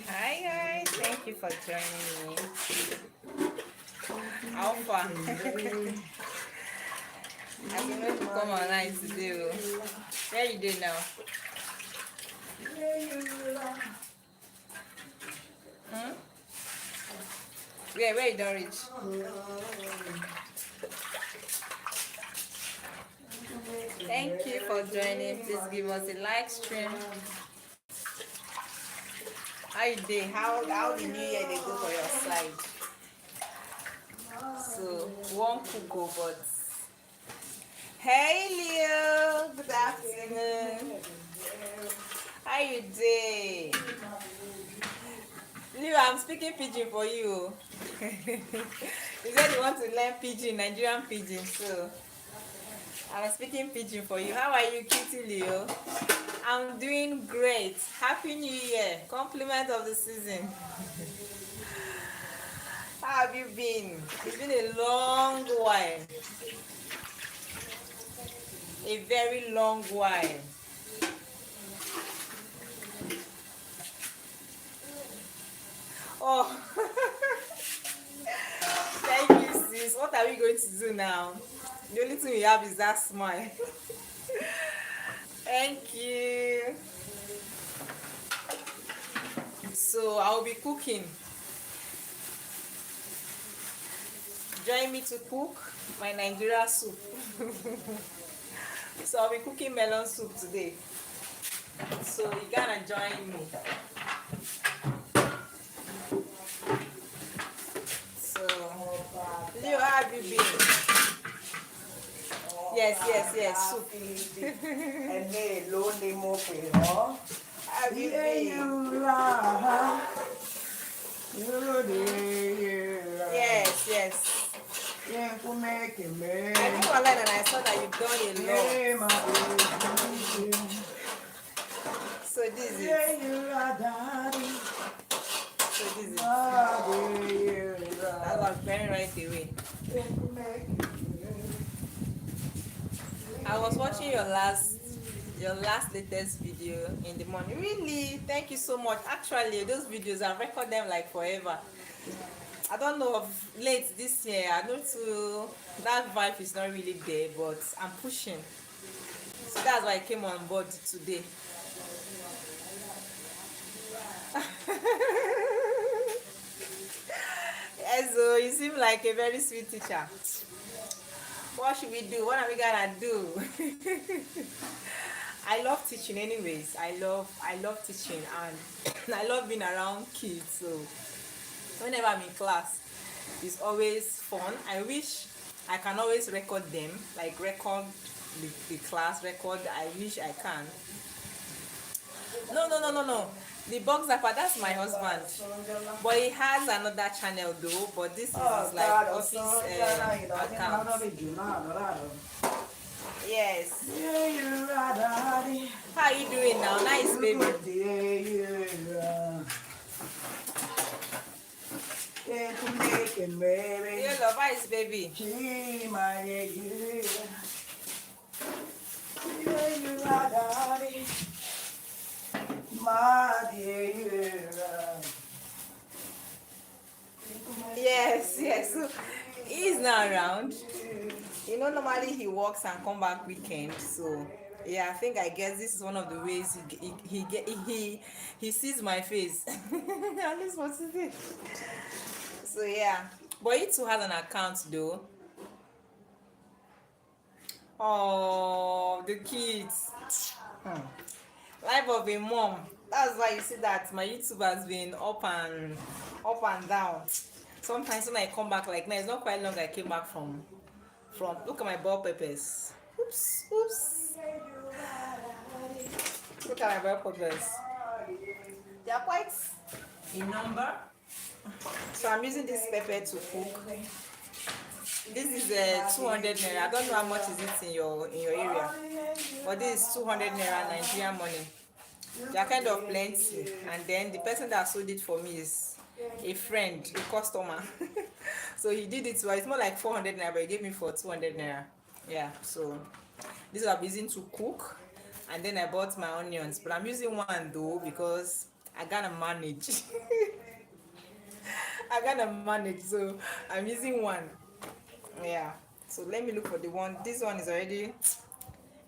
Hi guys, thank you for joining me. How far? I've been going to come online today. Where you doing now? Hmm? Where you don't reach? Thank you for joining. Please give us a like stream. How you doing? How the new year they go for your side? So one could go, but hey Leo, good afternoon. How you doing? Leo, I'm speaking pidgin for you. You said you want to learn pidgin, Nigerian pidgin, so I'm speaking pidgin for you. How are you, Kitty Leo? I'm doing great. Happy New Year. Compliment of the season. How have you been? It's been a long while. A very long while. Oh, thank you, sis. What are we going to do now? The only thing we have is that smile. Thank you. So I'll be cooking. Join me to cook my Nigeria soup. So I'll be cooking melon soup today. So you gotta join me. So Leo, how have you been? Yes, soup. Have you been? Yes. I think online and I saw that you've done a lot. So this is it. That was very right away. I was watching your last latest video in the morning. Really, thank you so much. Actually, those videos I record them like forever. I don't know of late this year. I know too that vibe is not really there, but I'm pushing. So that's why I came on board today. Yes, so you seem like a very sweet teacher. What should we do? What are we gonna do? I love teaching anyways. I love teaching and I love being around kids. So whenever I'm in class, it's always fun. I wish I can always record them, like record the class record. I wish I can. No. The box zapper, that's my husband. But he has another channel though, but this is his like office account. Yes. How are you doing now? Nice, baby. You love ice, baby. Yes. So he's not around. You know, normally he works and come back weekend, so Yeah, I think I guess this is one of the ways he sees my face. At least what is it? So yeah, but he too has an account though. Oh, the kids. Hmm. Life of a mom. That's why you see that my YouTube has been up and down. Sometimes when I come back like now, it's not quite long I came back from look at my bell peppers. Oops. Look at my bell peppers. They are quite in number. So I'm using this pepper to cook. This is 200 naira. I don't know how much is it in your area, but this is 200 naira Nigerian money. They are kind of plenty, and then the person that sold it for me is a friend, a customer. So he did it. Well, it's more like 400 naira, but he gave me for 200 naira. Yeah. So this is what I'm using to cook, and then I bought my onions, but I'm using one though because I gotta manage. I gotta manage, so I'm using one. Yeah, so let me look for the one. This one is already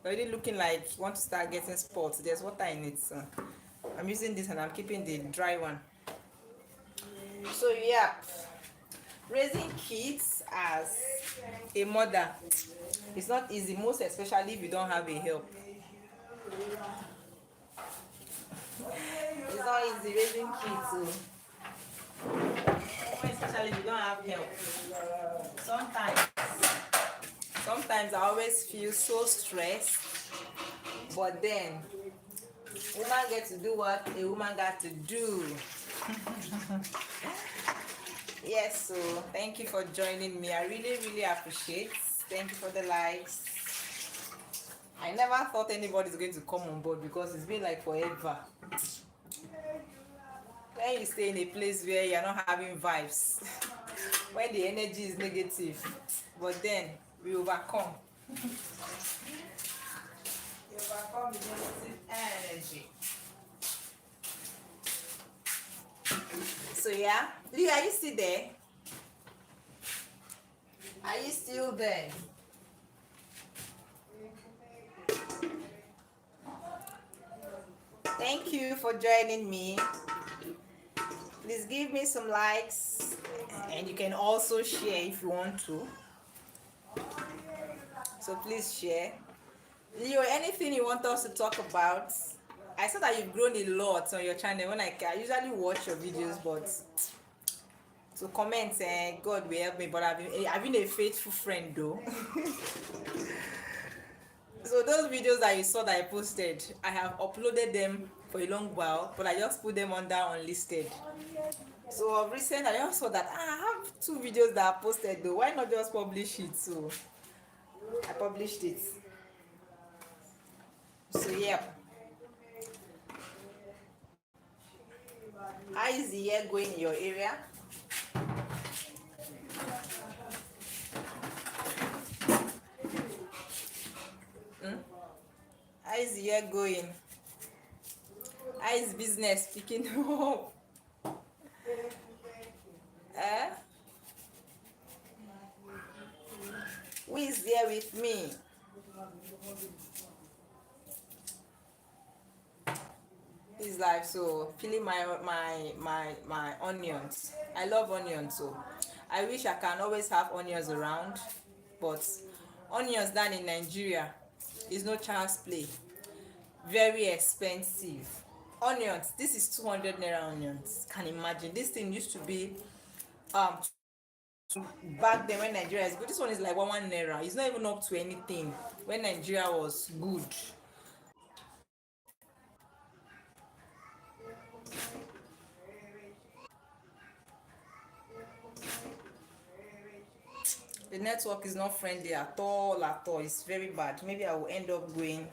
looking like you want to start getting spots. There's water in it, so I'm using this and I'm keeping the dry one. So yeah, raising kids as a mother, it's not easy, most especially if you don't have a help. It's not easy raising kids, so especially if you don't have help. Sometimes I always feel so stressed, but then woman get to do what a woman got to do. Yes, so thank you for joining me. I really appreciate. Thank you for the likes. I never thought anybody's going to come on board because it's been like forever. When you stay in a place where you're not having vibes, when the energy is negative, but then we overcome. We overcome the negative energy. So yeah, Lee, are you still there? Are you still there? Thank you for joining me. Please give me some likes, and you can also share if you want to. So please share. Leo, anything you want us to talk about? I saw that you've grown a lot on your channel. When I usually watch your videos, but to comment, God will help me. But I've been a faithful friend though. So those videos that you saw that I posted, I have uploaded them for a long while, but I just put them under unlisted. So of recent, I just saw that I have 2 videos that I posted though. Why not just publish it? So I published it. So yeah, how is the year going in your area? Hmm? How is the year going? How is business picking up? Eh? Who is there with me? It's like so feeling my onions. I love onions, so I wish I can always have onions around, but onions down in Nigeria is no child's play. Very expensive. Onions, this is 200 naira onions. Can imagine. This thing used to be um back then when Nigeria is good. This one is like one naira. It's not even up to anything when Nigeria was good. The network is not friendly at all. It's very bad. Maybe I will end up going.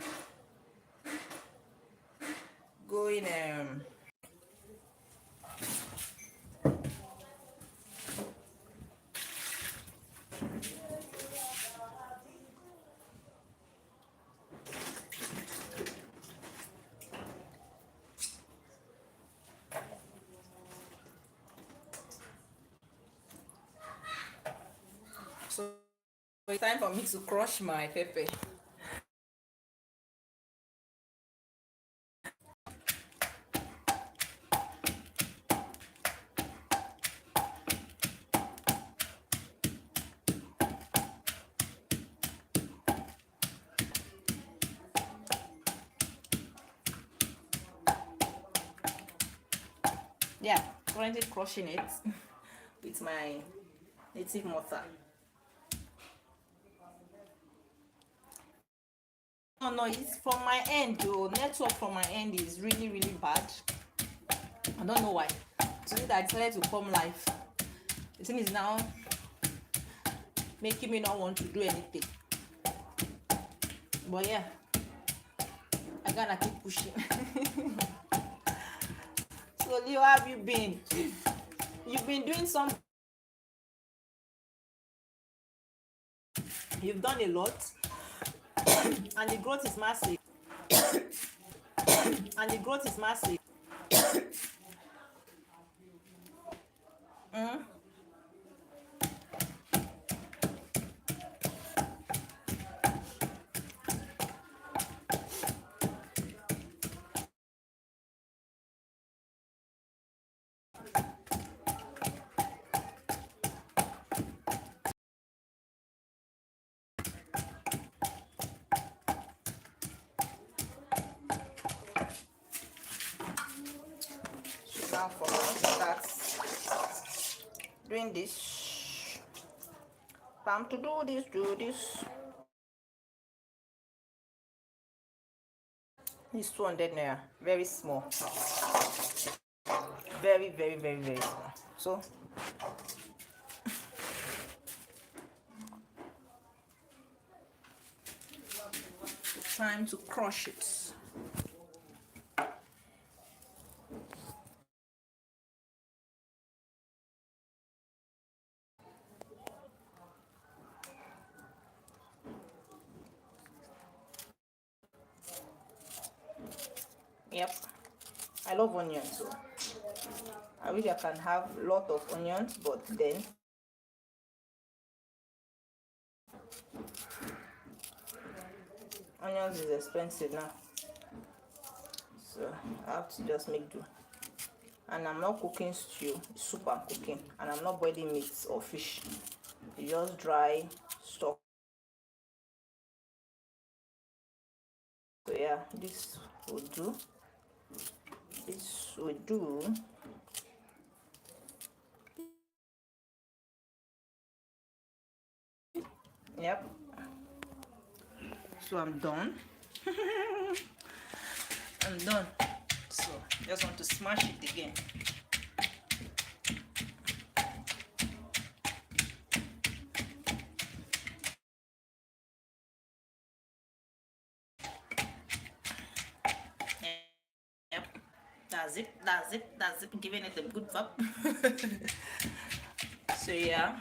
So it's time for me to crush my pepper. Yeah, currently crushing it with my native mortar. No, it's from my end though. Network from my end is really bad. I don't know why. Today that I decided to come live, the thing is now making me not want to do anything. But yeah, I gotta keep pushing. So Leo, how have you been? You've been doing some. You've done a lot, and the growth is massive. And the growth is massive. Mm? So now for us, that's doing this. Time to do this, do this. It's 200 naira, very small, very small. So time to crush it. Yep, I love onions, so I wish I can have a lot of onions, but then onions is expensive now, so I have to just make do. And I'm not cooking stew, soup I'm cooking, and I'm not boiling meat or fish. It's just dry stock. So yeah, this will do. This will do. Yep. So I'm done. I'm done. So just want to smash it again. Yep. That's it. That's it. That's it. Giving it a good vibe. So yeah,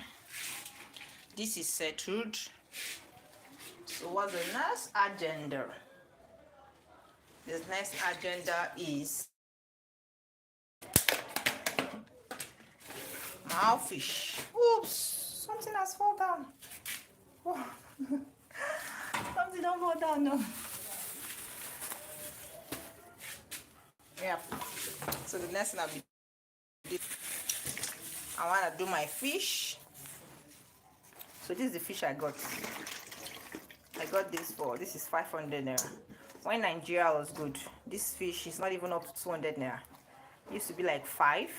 this is settled. So what's the next agenda? The next agenda is mouthfish. Oops, something has fallen down. Oh. Something don't fall down, no. Yep. So the next thing I'll be, I want to do my fish. So this is the fish I got. I got this for, this is 500 naira. When Nigeria was good, this fish is not even up to 200 naira. It used to be like 5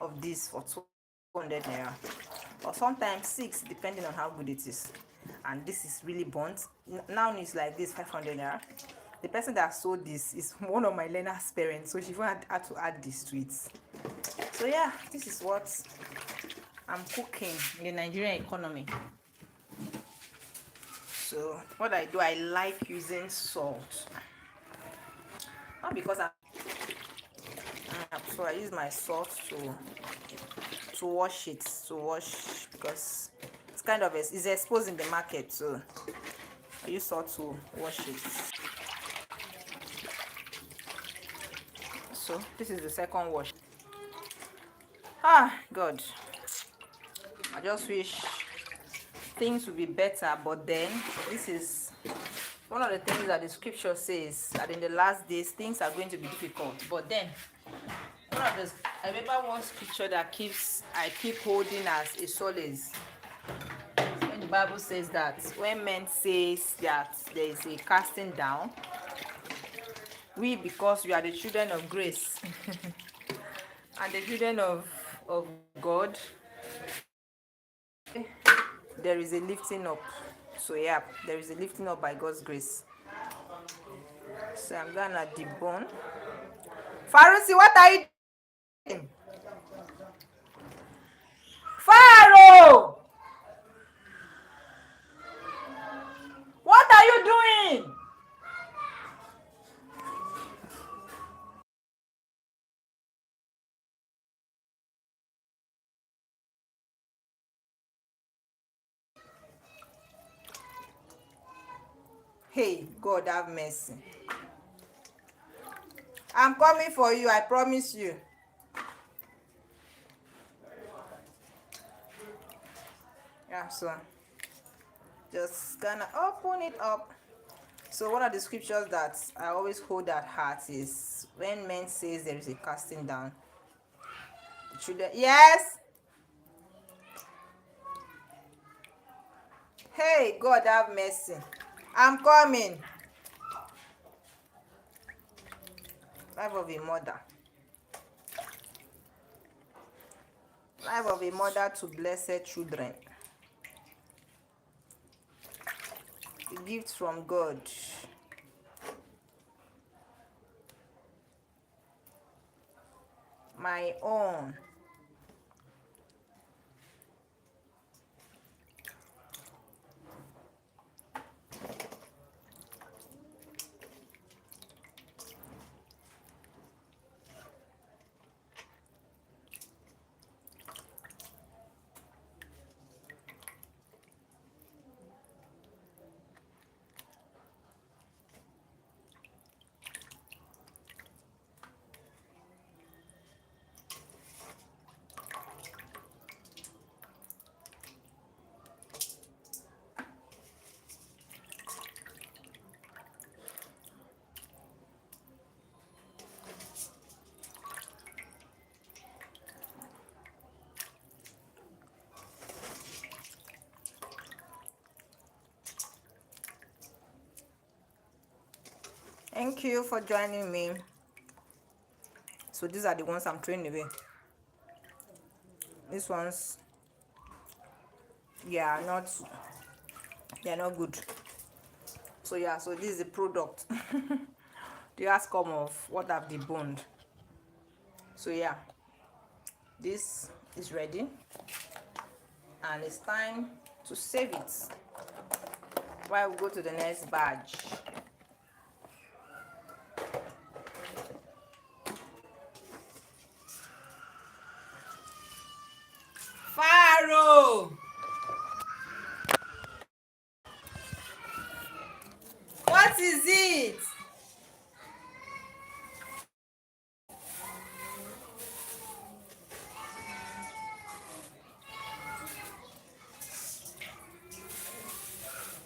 of this for 200 naira, or sometimes 6 depending on how good it is. And this is really burnt. Now it's like this, 500 naira. The person that sold this is one of my learner's parents, so she had to add this to it. So yeah, this is what I'm cooking in the Nigerian economy. So what I do, I like using salt, not because so I use my salt to wash it, because it's kind of it's exposed in the market, so I use salt to wash it. So this is the second wash. God, I just wish things would be better, but then this is one of the things that the scripture says, that in the last days things are going to be difficult. But then one of the, I remember one scripture that I keep holding as a solace, when the Bible says that when men says that there is a casting down, we, because we are the children of grace, And the children of God, there is a lifting up. So yeah, there is a lifting up by God's grace. So I'm gonna debone. Farusi, what are you doing? Faro! What are you doing? Hey, God have mercy. I'm coming for you, I promise you. Yeah, so just gonna open it up. So one of the scriptures that I always hold at heart is when men says there is a casting down. The children, yes. Hey, God have mercy. I'm coming. Life of a mother. Life of a mother to blessed children. A gift from God. My own. Thank you for joining me. So these are the ones I'm throwing away. These ones, yeah, they're not good. So yeah, so this is the product. The outcome of what I've deboned. So yeah, this is ready, and it's time to save it while we go to the next batch. Pharaoh, what is it?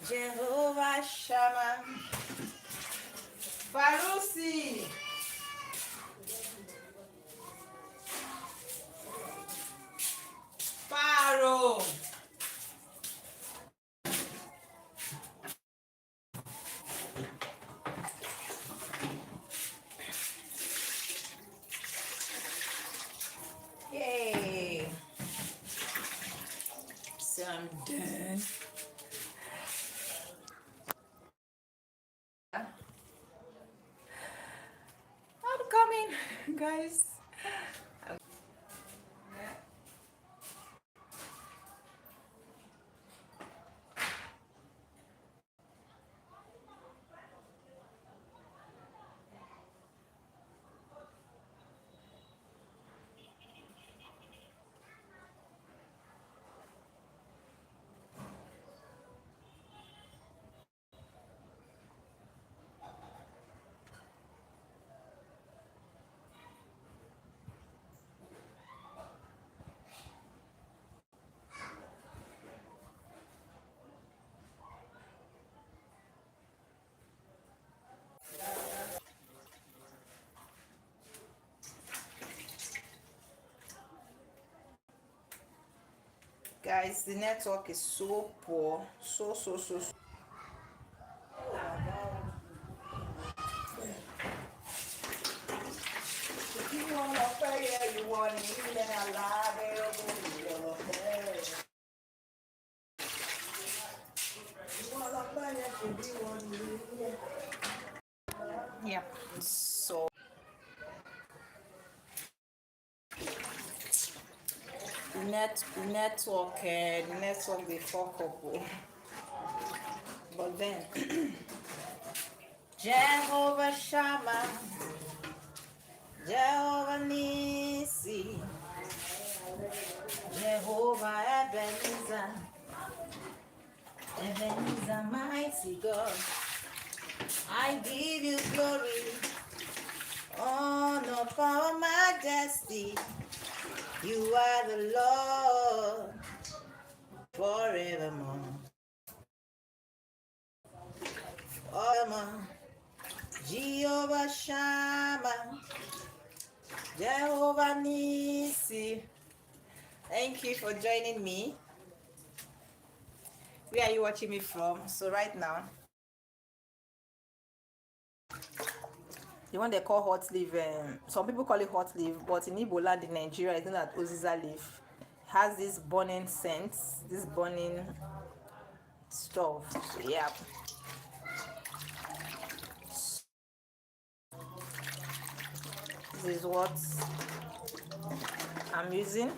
Jehovah Shammah, Farusi, Pharaoh. Yay. So I'm done. I'm coming, guys. Guys, the network is so poor, so. Yep. So the network before couple. But then Jehovah Shammah, Jehovah Nisi, Jehovah Ebenezer, Ebenezer mighty God. I give you glory, honor, power, majesty. You are the Lord forevermore. Forevermore. Jehovah Shammah, Jehovah Nisi. Thank you for joining me. Where are you watching me from? So right now, the one they call hot leaf, some people call it hot leaf, but in Igbo land in Nigeria, it's known as Oziza leaf. Has this burning scent, this burning stuff. So yeah, this is what I'm using.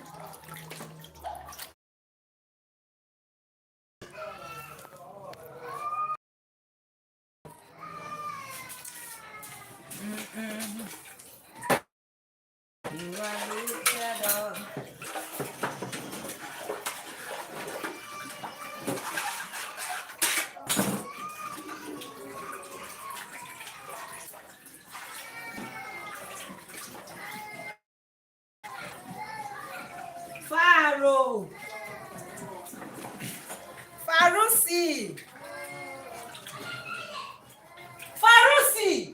You are lifted up. Pharaoh, Farusi, Farusi.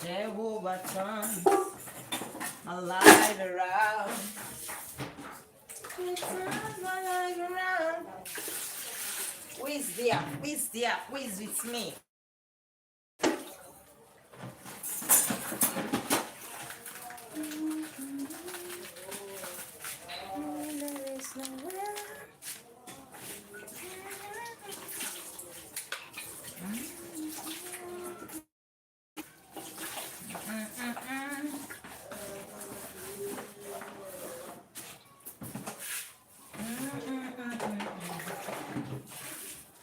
Jehovah turns my life around. He turns my life around. Who is there? Who is there? Who is with me? There is nowhere.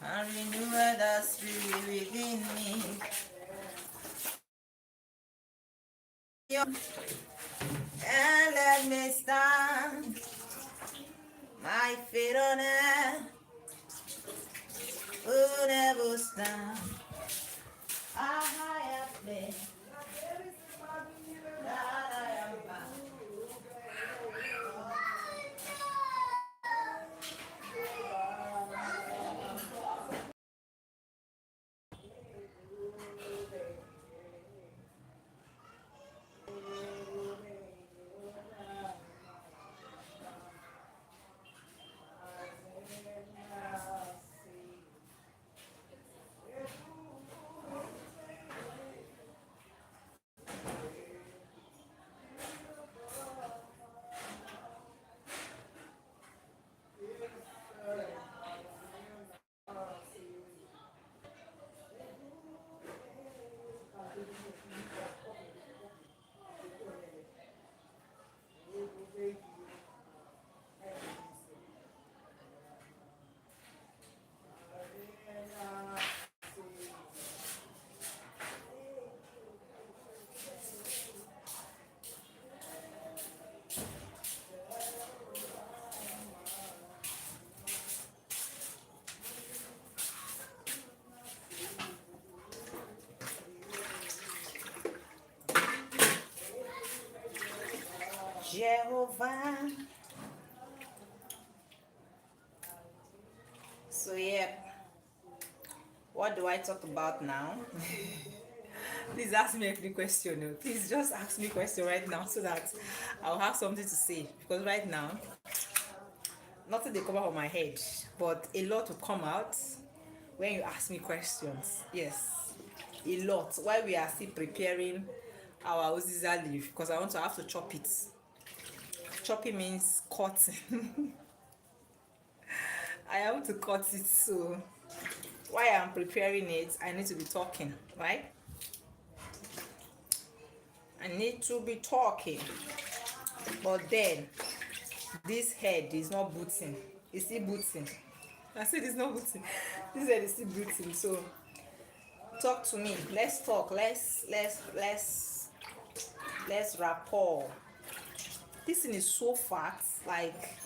I renew the spirit within me. And let me stand my feet on earth. Will never stand. A higher place that I am bound. Jehovah. So yeah, what do I talk about now? Please ask me every question. No? Please just ask me a question right now so that I'll have something to say. Because right now, nothing they come out of my head, but a lot will come out when you ask me questions. Yes, a lot. While we are still preparing our Oziza leaf, because I want to have to chop it. Chopping means cutting. I have to cut it, so while I'm preparing it, I need to be talking, right? I need to be talking. But then this head is not booting. It's still booting. I said it's not booting. This head is still booting. So talk to me. Let's talk. Let's rapport. This thing is so fat, like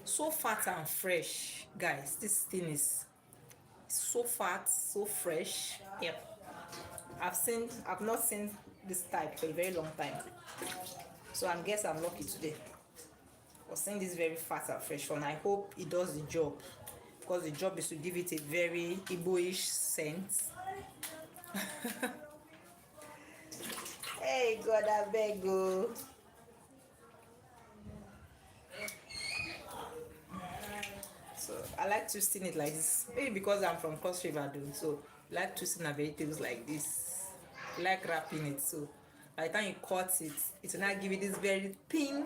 so fat and fresh, guys. This thing is so fat, so fresh. Yep. I've not seen this type for a very long time. So I guess I'm lucky today. I was seeing this very fat and fresh one. I hope it does the job, because the job is to give it a very Igbo-ish scent. Hey God, I beg you. So I like twisting it like this. Maybe because I'm from Cross River, though. So I like twisting the vegetables like this. I like wrapping it. So by the time you cut it, it will not give you this very thin,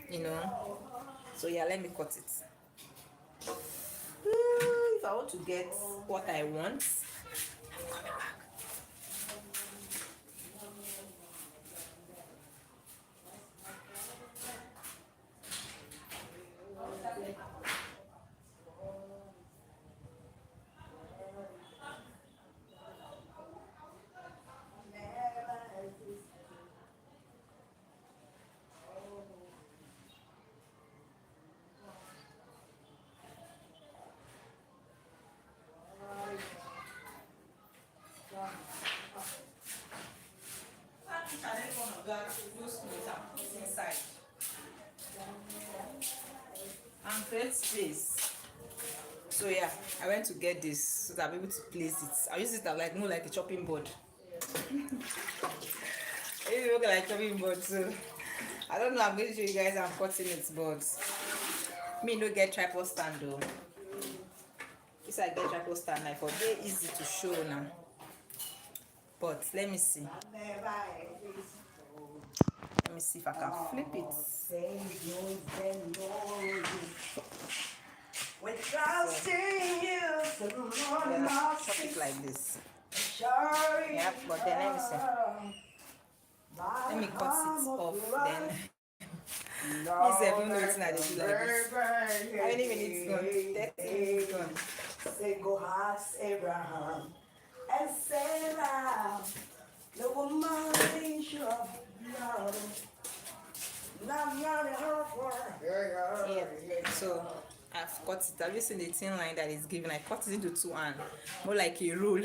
you know. So yeah, let me cut it. If I want to get what I want, I'm coming back. Inside and create space. So yeah, I went to get this so that I'm able to place it. I use it as like more like a chopping board. It look like a chopping board, so I don't know. I'm going to show you guys I'm cutting it, but me no get tripod stand though. This I get tripod stand like for very easy to show now. But let me see. Let me see if I can flip it. Yeah, chop it like this. Yeah, but then let me see. Let me cut it off then. Please even know it's not do like this. How many minutes gone? 30 minutes gone. Say go ask Abraham and Sarah, the woman sure. Yeah, so I've cut it. Have you seen the thin line that is given? I cut it into two and more like a roll.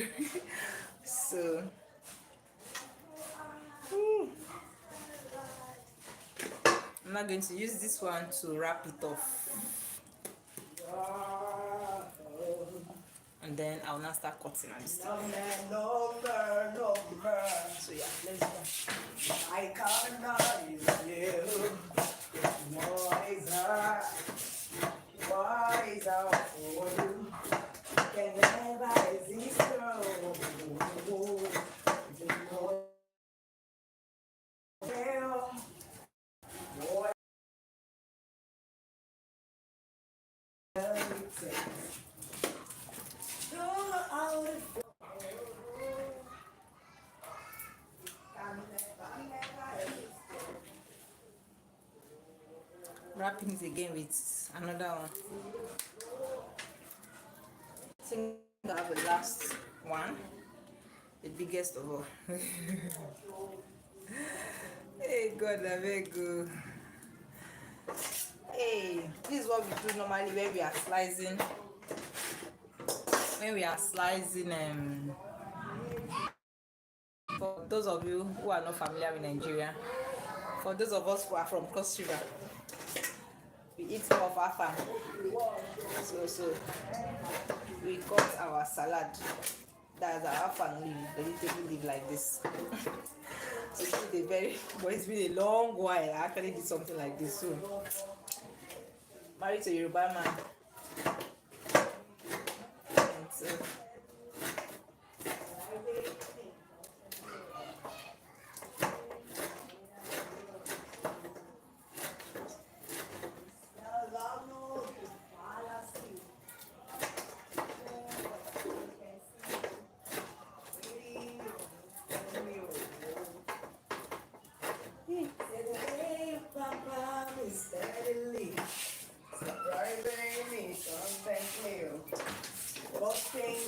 So I'm not going to use this one to wrap it off. And then I'll now start cutting and stuff. So yeah, let's go. I can't you. Wiser for you. Can never exist. Wrapping it again with another one. I think I have the last one, the biggest of all. Hey God, I beg you. Hey, this is what we do normally when we are slicing. When we are slicing For those of you who are not familiar with Nigeria, for those of us who are from Cross River, we eat more of afang. So we cut our salad. That's our afang leaf, vegetable leaf like this. So it's been a very, but it's been a long while. I actually did something like this. So married to a Yoruba man. And so,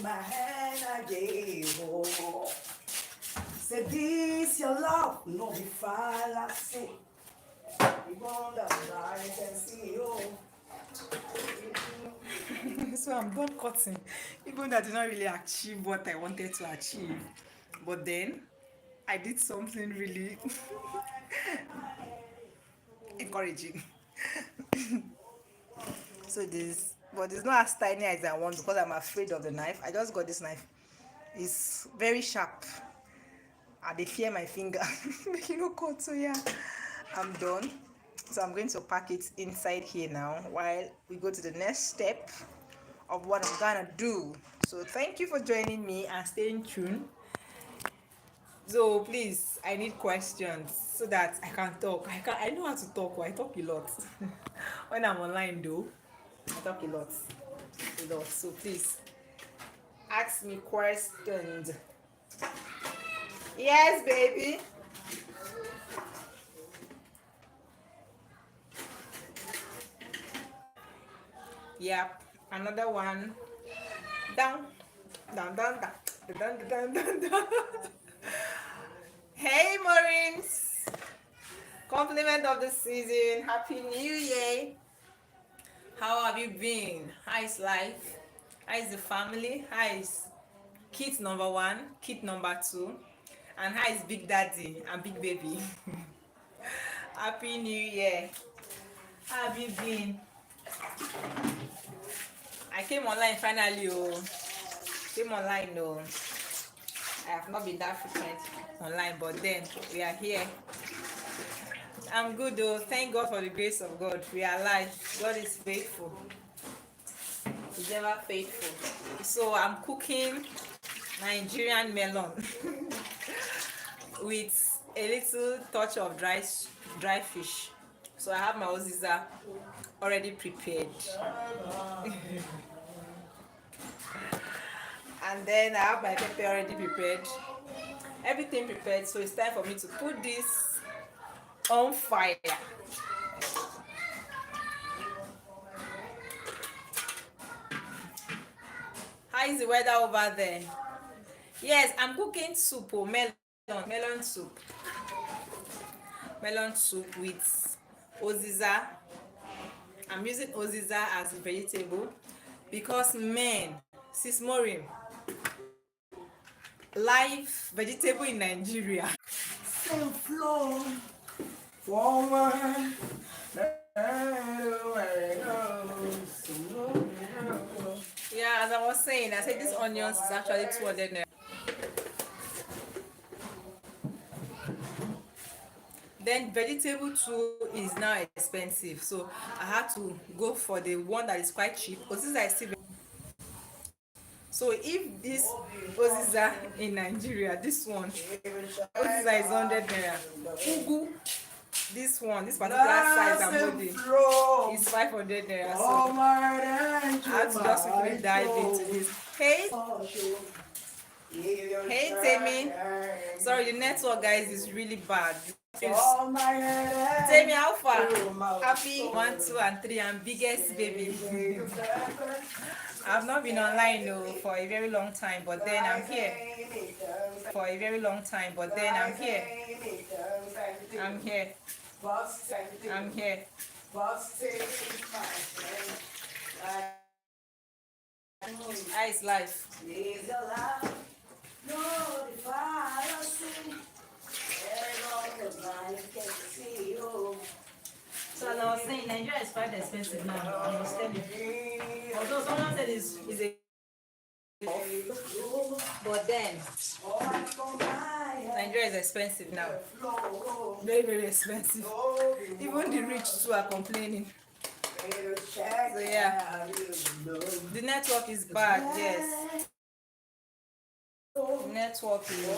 my hand I gave, oh. Say this your love, no be fallacy. You wonder I can see you. so I'm done cutting, even though I did not really achieve what I wanted to achieve, but then I did something really encouraging. So this, but it's not as tiny as I want because I'm afraid of the knife. I just got this knife. It's very sharp. I dey fear my finger. Make it no cut. So yeah, I'm done. So I'm going to pack it inside here now while we go to the next step of what I'm gonna do. So thank you for joining me and staying tuned. So please, I need questions so that I can talk. I know how to talk. I talk a lot. When I'm online though, I talk a lot. A lot. So please ask me questions. Yes, baby. Yep. Another one. Down. Down, down, down. Down, down, down, down. Hey, Maureen. Compliment of the season. Happy New Year. How have you been? How is life? How is the family? How is kid number 1, kid number 2? And how is Big Daddy and Big Baby? Happy New Year. How have you been? I came online finally. Oh, came online. Oh, I have not been that frequent online, but then we are here. I'm good though. Thank God for the grace of God. We are alive. God is faithful. He's ever faithful. So I'm cooking Nigerian melon with a little touch of dry fish. So I have my oziza already prepared. And then I have my pepper already prepared. Everything prepared. So it's time for me to put this on fire. How is the weather over there? Yes, I'm cooking soup, melon soup. Melon soup with oziza. I'm using oziza as a vegetable because men, sis Maureen, live vegetable in Nigeria. Same flow forward. Yeah, as I was saying, I said this onions is actually 200 naira. Then vegetable too is now expensive, so I had to go for the one that is quite cheap. Oziza is still very... So if this oziza in Nigeria, this one oziza is 100 naira. Ugu, this one, this particular size I'm holding is 500 naira. So I had to just quickly dive into this. Hey Temi, sorry, the network guys is really bad. Temi, how far? Happy 1, 2, and 3 and biggest baby. I've not been online though for a very long time, but then I'm here. For a very long time, but then I'm here. I'm here. I'm here. How is life? know the fallacy. Where the blind can see you. So as I was saying, Nigeria is quite expensive now. I was telling you. Although someone said is a but then Nigeria is expensive now. Very, very expensive. Even the rich too are complaining. So yeah, the network is bad. Yes, the network is.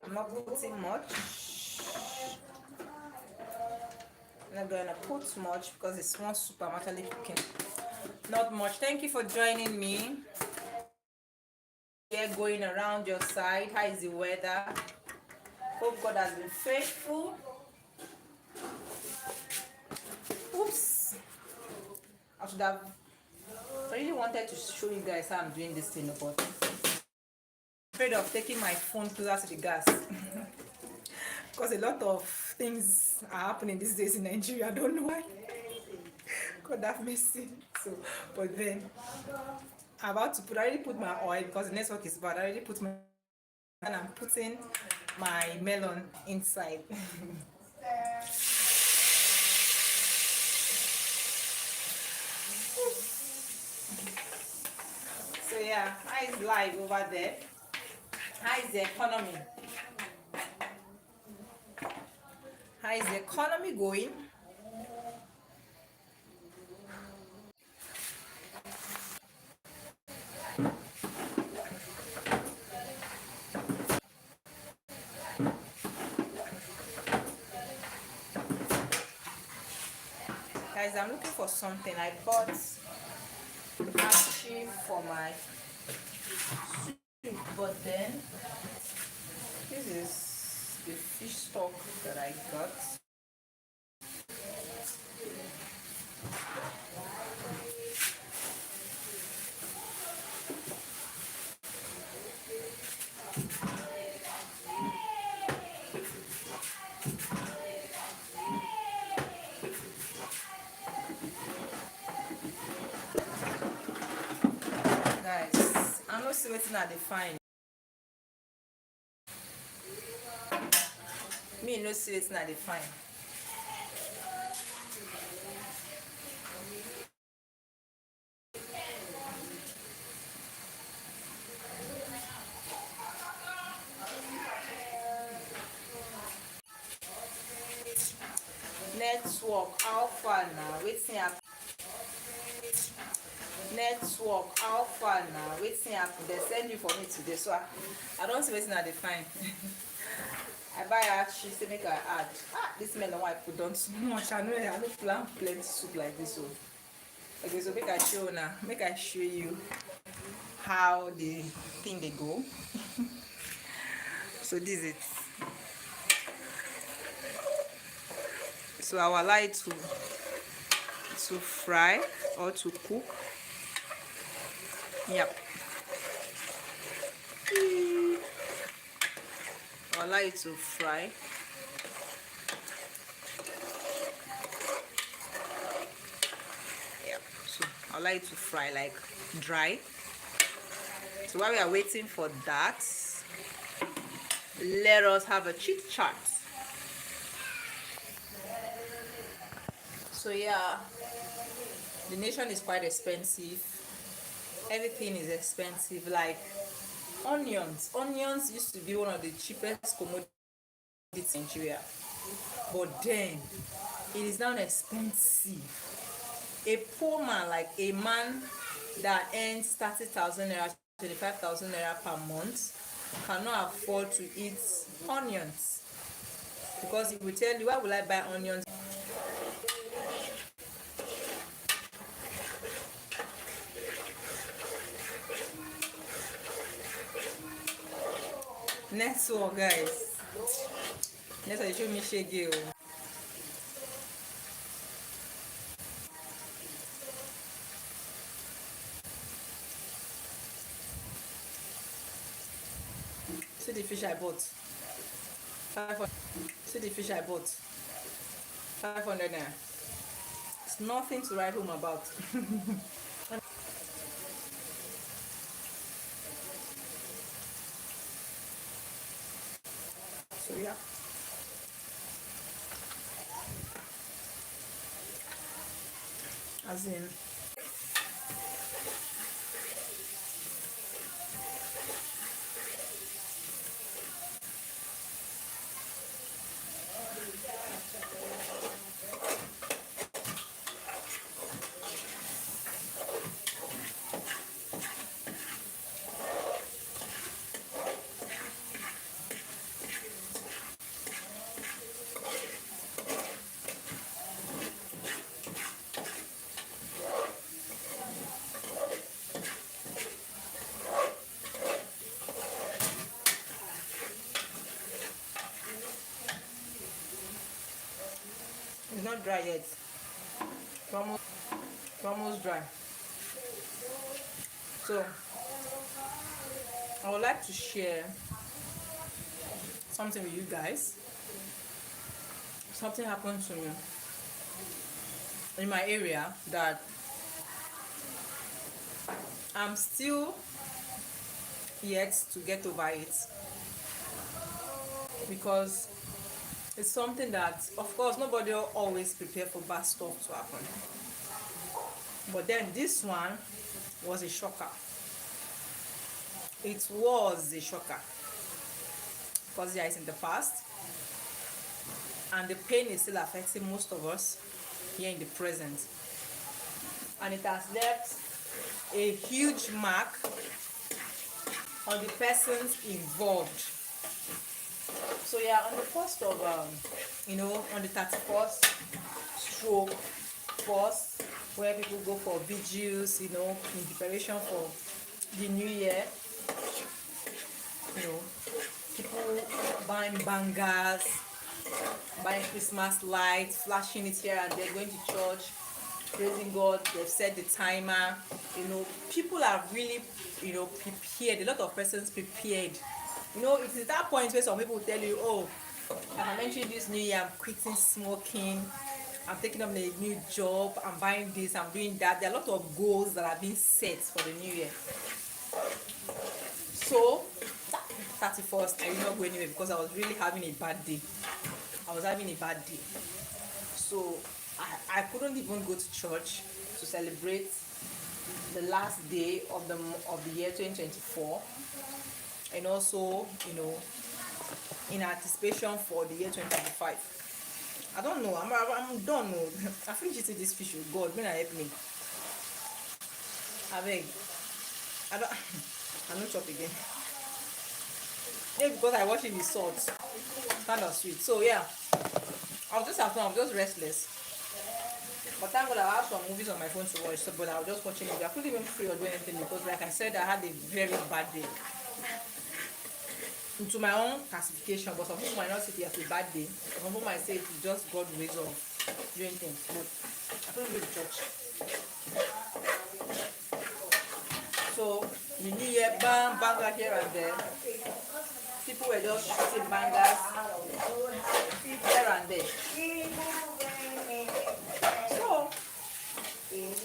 I'm not putting much. I'm not gonna put much because it's small soup I'm actually cooking. Not much. Thank you for joining me. Yeah, going around your side. How is the weather? Hope God has been faithful. Oops. I should have really wanted to show you guys how I'm doing this thing, but I'm afraid of taking my phone closer to the gas. Because a lot of things are happening these days in Nigeria. I don't know why. God have mercy. So, but then I'm about to put. I already put my oil because the network is bad. I already put my and I'm putting my melon inside. So yeah, how is life over there? How is the economy? How is the economy going? Guys, I'm looking for something. I bought achi for my soup, but then this is the fish stock that I got. Guys, I'm not still waiting at the fine. Me no still waiting at the fine. Network, how far now? Waiting up. Network, how far now? Waiting up. They send you for me today, so I don't see waiting at the fine. I buy actually say make I add. This melon I put on too much. I know plan plenty soup like this. So okay, so make I show now. Make I show you how the thing they go. So this is it. So I will allow it to fry or to cook. Yep. I'll allow it to fry. Yep. So I'll allow it to fry like dry. So while we are waiting for that, let us have a chit chat. So yeah, the nation is quite expensive. Everything is expensive. Like onions. Onions used to be one of the cheapest commodities in Nigeria, but then it is now expensive. A poor man, like a man that earns 30,000 naira, 25,000 naira per month, cannot afford to eat onions, because he will tell you, why will I buy onions? Next one, guys. Next one, you show me shaggy. See the fish I bought. 500. See the fish I bought. 500 naira. It's nothing to write home about. yeah. As in, it's not dry yet. It's almost dry. So I would like to share something with you guys. Something happened to me in my area that I'm still yet to get over it, because it's something that, of course, nobody will always prepare for bad stuff to happen. But then this one was a shocker. It was a shocker because yeah, it's in the past, and the pain is still affecting most of us here in the present, and it has left a huge mark on the persons involved. So yeah, on the first of on the 31st stroke first, where people go for vigils, in preparation for the new year, people buying bangers, buying Christmas lights, flashing it here and there, going to church, praising God. They've set the timer. People are really, prepared. A lot of persons prepared. It is that point where some people tell you, oh, I'm entering this new year, I'm quitting smoking, I'm taking up a new job, I'm buying this, I'm doing that. There are a lot of goals that are being set for the new year. So 31st, I did not go anywhere because I was really having a bad day. So I couldn't even go to church to celebrate the last day of the year 2024, and also in anticipation for the year 2025. I don't know. I'm done. I finished eating this fish with God. May I help me? I beg. I'm not chop again. Maybe because I watch it with salt. Kind of sweet. So yeah, I was just restless. But thank God I have some movies on my phone to watch. So, but I was just watching it. I couldn't even free or do anything because, like I said, I had a very bad day. Into my own classification, but some people might not see it as a bad day. Some people might say it's just God's ways of doing things. But I couldn't go to church. So the new year, bang, banger here and there. People were just shooting bangers here and there. So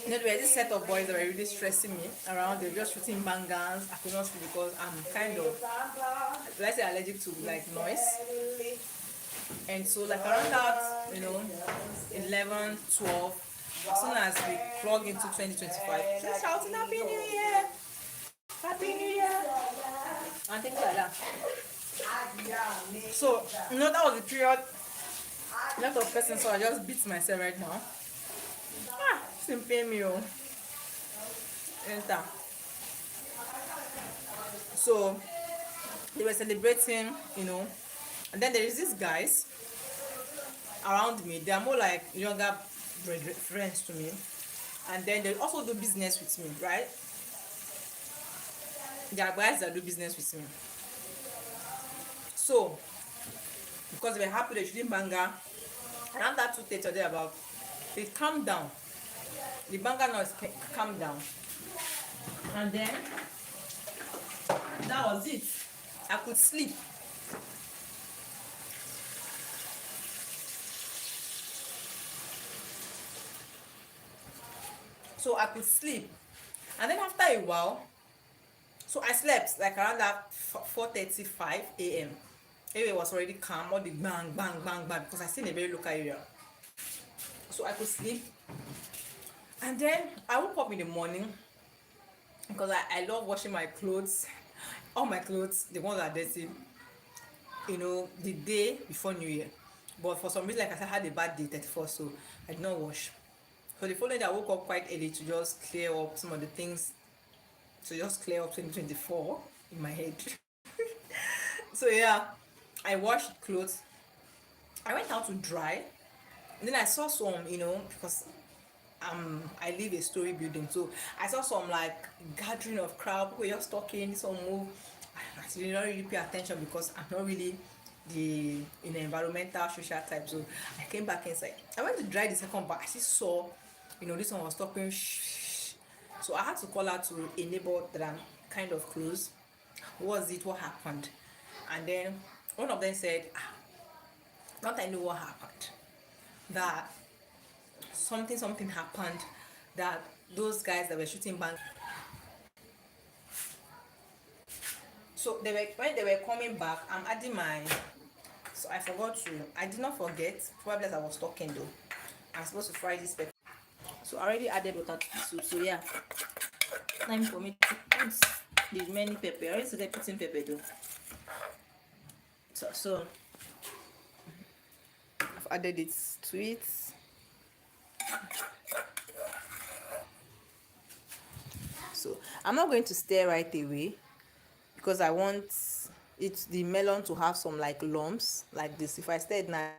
there were this set of boys that were really stressing me around. They were just shooting bangers. I could not sleep because I'm kind of, let's say, allergic to like noise. And so like around that, 11, 12, as soon as we plug into 2025, just shouting Happy New Year! Happy New Year! And things like that. So, that was the period. A lot of persons, so I just beat myself right now. It's in pain me, enter. So they were celebrating, and then there is these guys around me. They are more like younger friends to me, and then they also do business with me, right? There are guys that do business with me. So because they were happy, they shouldn't banga. Around that 2:30 or thereabout, they calmed down. The banger noise calmed down, and then that was it. I could sleep. So I could sleep, and then after a while, so I slept like around that 4:35 a.m. Everywhere was already calm, all the bang, bang, bang, bang, because I stay in a very local area. So I could sleep. And then I woke up in the morning because I love washing my clothes, all my clothes, the ones that are dirty, the day before New Year. But for some reason, like I said, I had a bad day, 31st, so I did not wash. So the following day, I woke up quite early to just clear up some of the things, to just clear up 2024 in my head. So yeah, I washed clothes. I went out to dry. And then I saw some, because I live a story building, so I saw some like gathering of crowd, people just talking, some move. I did not really pay attention because I'm not really the environmental social type. So I came back inside. I went to dry the second, but I still saw, this one was talking. Shh. So I had to call out to a neighbor that I'm kind of close. What was it? What happened? And then one of them said, "Not I know what happened. That something happened, that those guys that were shooting bank." So when they were coming back, I'm adding my, so I did not forget, probably as I was talking though, I'm supposed to fry this pepper. So I already added water to the soup. So yeah, time for me to put the remaining pepper. I already started putting pepper though. So I've added it to it. So I'm not going to stir right away because I want the melon to have some like lumps like this. If I stir it now,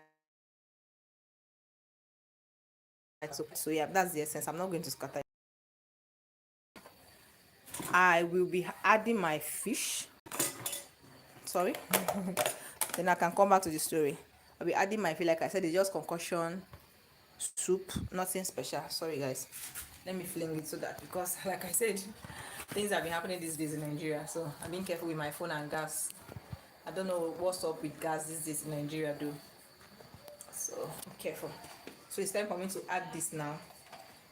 so yeah, that's the essence. I'm not going to scatter it. I will be adding my fish. Sorry. Then I can come back to the story. I'll be adding my fish. Like I said, it's just concoction soup, nothing special. Sorry guys, let me fling it so that, because like I said, things have been happening these days in Nigeria, so I'm being careful with my phone and gas. I don't know what's up with gas these days in Nigeria though, so be careful. So it's time for me to add this now.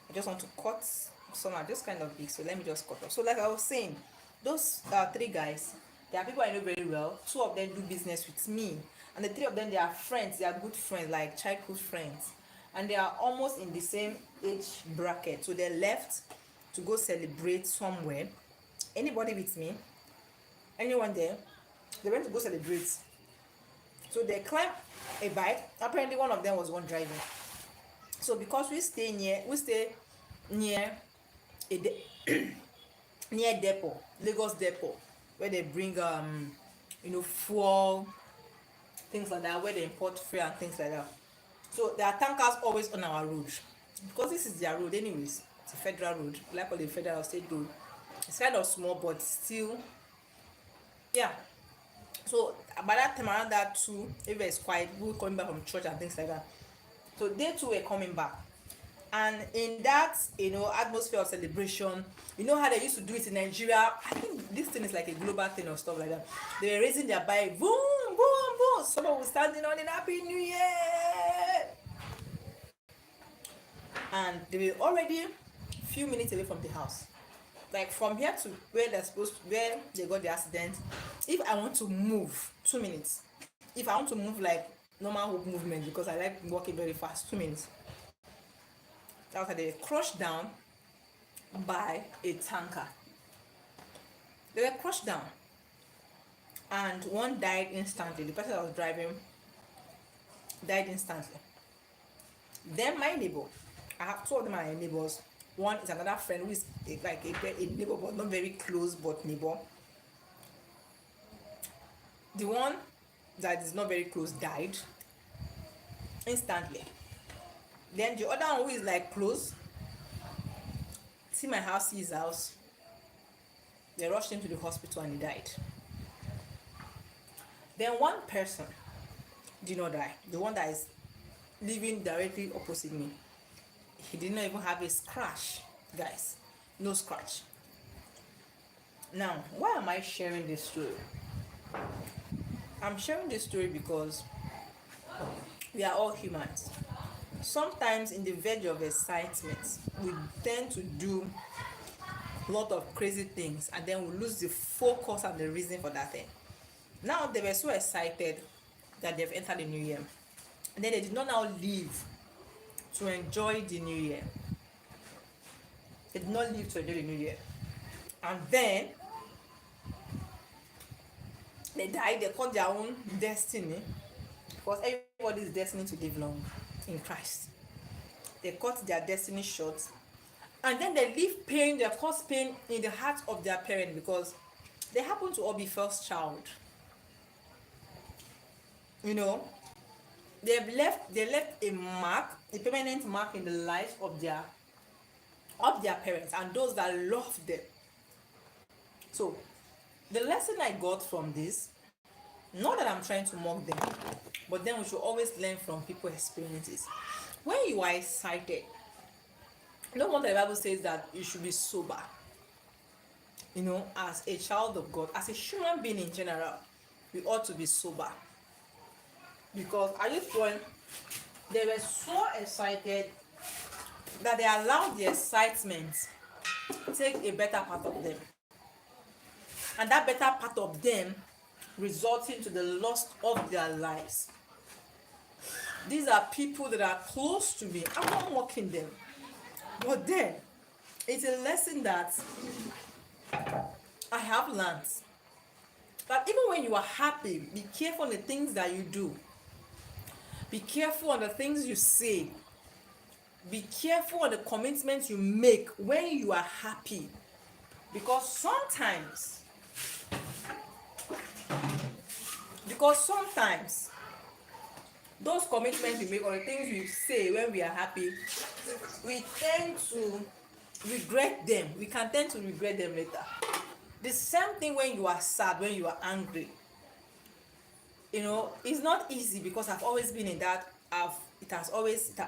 I just want to cut. Some are just kind of big, so let me just cut off. So like I was saying, those three guys, they are people I know very well. Two of them do business with me, and the three of them, they are friends. They are good friends, like childhood friends, and they are almost in the same age bracket. So they left to go celebrate somewhere. Anybody with me? Anyone there? They went to go celebrate. So they climbed a bike. Apparently one of them was one driving. So because we stay near a near depot, Lagos depot, where they bring fuel, things like that, where they import fuel and things like that. So there are tankers always on our road, because this is their road anyways. It's a federal road, like all the federal state road. It's kind of small, but still, yeah. So by that time, around that too, everywhere is quiet, people coming back from church and things like that. So they too were coming back, and in that atmosphere of celebration, you know how they used to do it in Nigeria. I think this thing is like a global thing or stuff like that. They were raising their bike, boom boom boom, someone was standing on it, Happy New Year, and they were already a few minutes away from the house. Like from here to where where they got the accident, if I want to move, 2 minutes. If I want to move like normal movement, because I like walking very fast, 2 minutes. After they were crushed down by a tanker. They were crushed down, and one died instantly. The person that was driving died instantly. Then my neighbor, I have two of them are my neighbors. One is another friend who is like a neighbor, but not very close, but neighbor. The one that is not very close died instantly. Then the other one who is like close, see my house, see his house, they rushed him to the hospital and he died. Then one person did not die, the one that is living directly opposite me. He did not even have a scratch, guys. No scratch. Now, why am I sharing this story? I'm sharing this story because we are all humans. Sometimes in the verge of excitement, we tend to do a lot of crazy things, and then we lose the focus and the reason for that thing. Now they were so excited that they've entered the new year. And then they did not now leave to enjoy the new year. They did not live to enjoy the new year. And then they died, they caught their own destiny. Because everybody is destined to live long in Christ. They cut their destiny short. And then they leave pain, they cause pain in the heart of their parent because they happen to all be first child. You know, they left a mark, a permanent mark in the life of their parents and those that love them. So the lesson I got from this, not that I'm trying to mock them, but then we should always learn from people's experiences. When you are excited, no wonder the Bible says that you should be sober. You know, as a child of God, as a human being in general, we ought to be sober. Because at this point, they were so excited that they allowed the excitement take a better part of them. And that better part of them resulting to the loss of their lives. These are people that are close to me. I'm not mocking them. But then, it's a lesson that I have learned. That even when you are happy, be careful on the things that you do. Be careful on the things you say. Be careful on the commitments you make when you are happy. Because sometimes those commitments we make or the things we say when we are happy, we tend to regret them. We can tend to regret them later. The same thing when you are sad, when you are angry. You know, it's not easy because I've always been in that.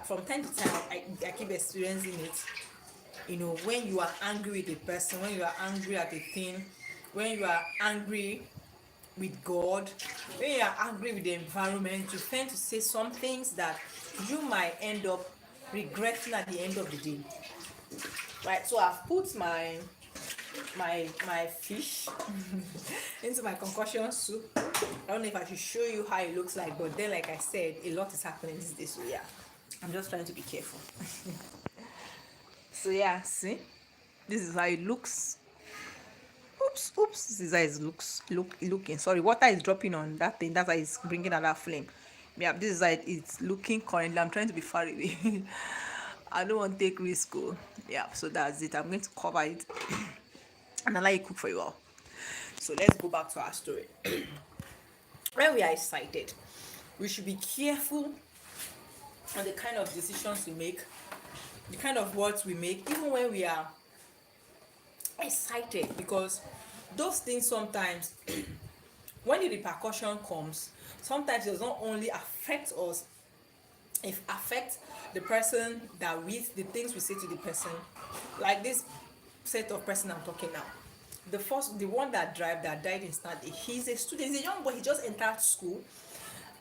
From time to time I keep experiencing it. You know, when you are angry with a person, when you are angry at a thing, when you are angry with God, when you are angry with the environment, you tend to say some things that you might end up regretting at the end of the day. Right? So I've put my fish into my concoction soup. I don't know if I should show you how it looks like, but then like I said, a lot is happening these days. So yeah, I'm just trying to be careful. So yeah, see, this is how it looks. Oops, this is how it looking. Sorry, water is dropping on that thing. That's why it's bringing out that flame. Yeah, this is how it's looking currently. I'm trying to be far away. I don't want to take risk. Oh. Yeah, so that's it. I'm going to cover it and I'll let it cook for you all. So let's go back to our story. When we are excited, we should be careful on the kind of decisions we make, the kind of words we make, even when we are excited, because those things sometimes when the repercussion comes, sometimes it does not only affect us, it affects the person that the things we say to the person. Like this set of person I'm talking now, the one that died instantly, he's a student, he's a young boy, he just entered school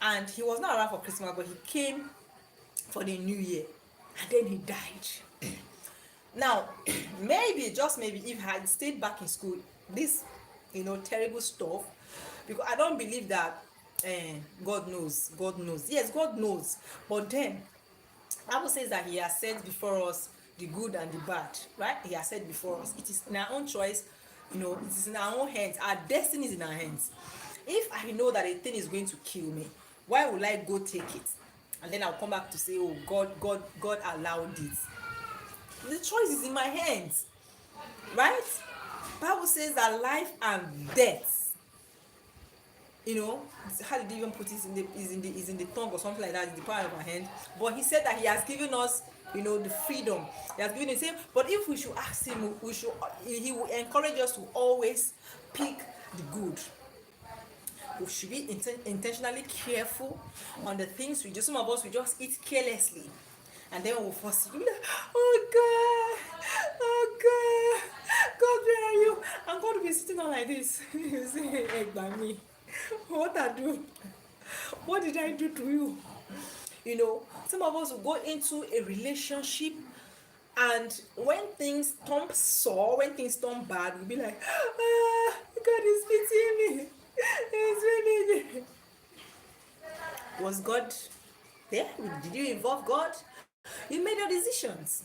and he was not around for Christmas, but he came for the new year and then he died. Now maybe, just maybe, if I had stayed back in school, this terrible stuff, because I don't believe that God knows, yes, God knows, but then Bible says that he has set before us the good and the bad, right? He has set before us. It is in our own choice, it is in our own hands. Our destiny is in our hands. If I know that a thing is going to kill me, why would I go take it? And then I'll come back to say, oh, God allowed it. The choice is in my hands, right? Bible says that life and death, how did he even put it, is in the tongue or something like that, in the power of our hand. But he said that he has given us the freedom. He has given the same. But if we should ask him, he will encourage us to always pick the good. We should be intentionally careful on the things we do. Some of us, we just eat carelessly, and then we'll force you, like, oh God, where are you? And God will be sitting on like this. You say, hey, by me, what did I do to you? Some of us will go into a relationship, and when things turn sour, when things turn bad, we'll be like, God is pitying me. It's really. Was God there? Did you involve God? You made your decisions.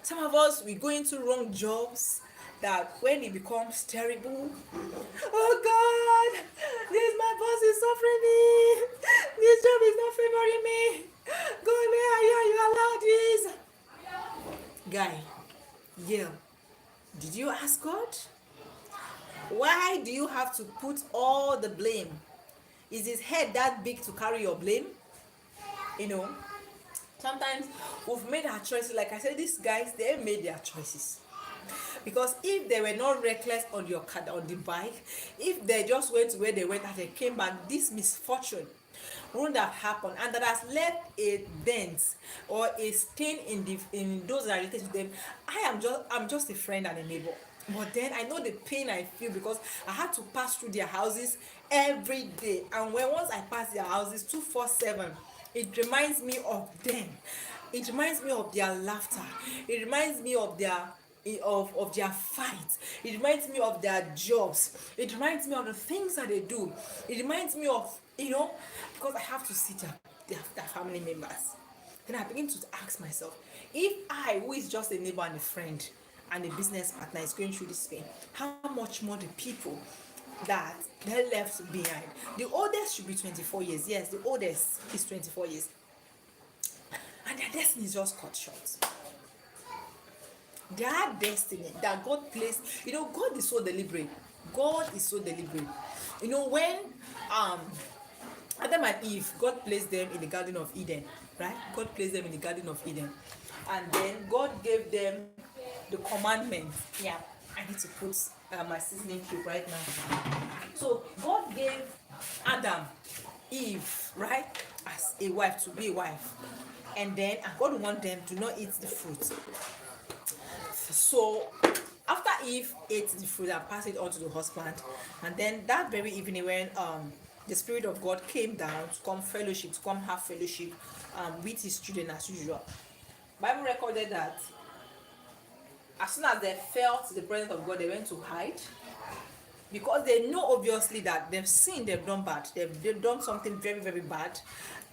Some of us, we go into wrong jobs that when it becomes terrible, oh God, this my boss is suffering me. This job is not favoring me. God, where are you? You allowed this. Guy, yeah. Did you ask God? Why do you have to put all the blame? Is his head that big to carry your blame? You know, sometimes we've made our choices. Like I said, these guys, they made their choices. Because if they were not reckless on your car, on the bike, if they just went to where they went and they came back, this misfortune wouldn't have happened, and that has left a dent or a stain in those that are related to them. I'm just a friend and a neighbor, but then I know the pain I feel because I had to pass through their houses every day, and when once I pass their houses 247, it reminds me of them. It reminds me of their laughter. It reminds me of their fights. It reminds me of their jobs. It reminds me of the things that they do. It reminds me of, because I have to see their family members. Then I begin to ask myself, if I, who is just a neighbor and a friend and a business partner, is going through this pain, how much more the people that they left behind? The oldest should be 24 years. Yes, the oldest is 24 years. And their destiny is just cut short. Their destiny that God placed, God is so deliberate. God is so deliberate. When Adam and Eve, God placed them in the Garden of Eden, right? God placed them in the Garden of Eden. And then God gave them the commandment. Yeah, I need to put my seasoning cube right now. So God gave Adam, Eve, right, as a wife, to be a wife. And then God want them to not eat the fruit. So after Eve ate the fruit and passed it on to the husband, and then that very evening when the Spirit of God came down to come fellowship, to come have fellowship with his children as usual, Bible recorded that as soon as they felt the presence of God, they went to hide, because they know obviously that they've sinned, they've done bad, they've done something very, very bad,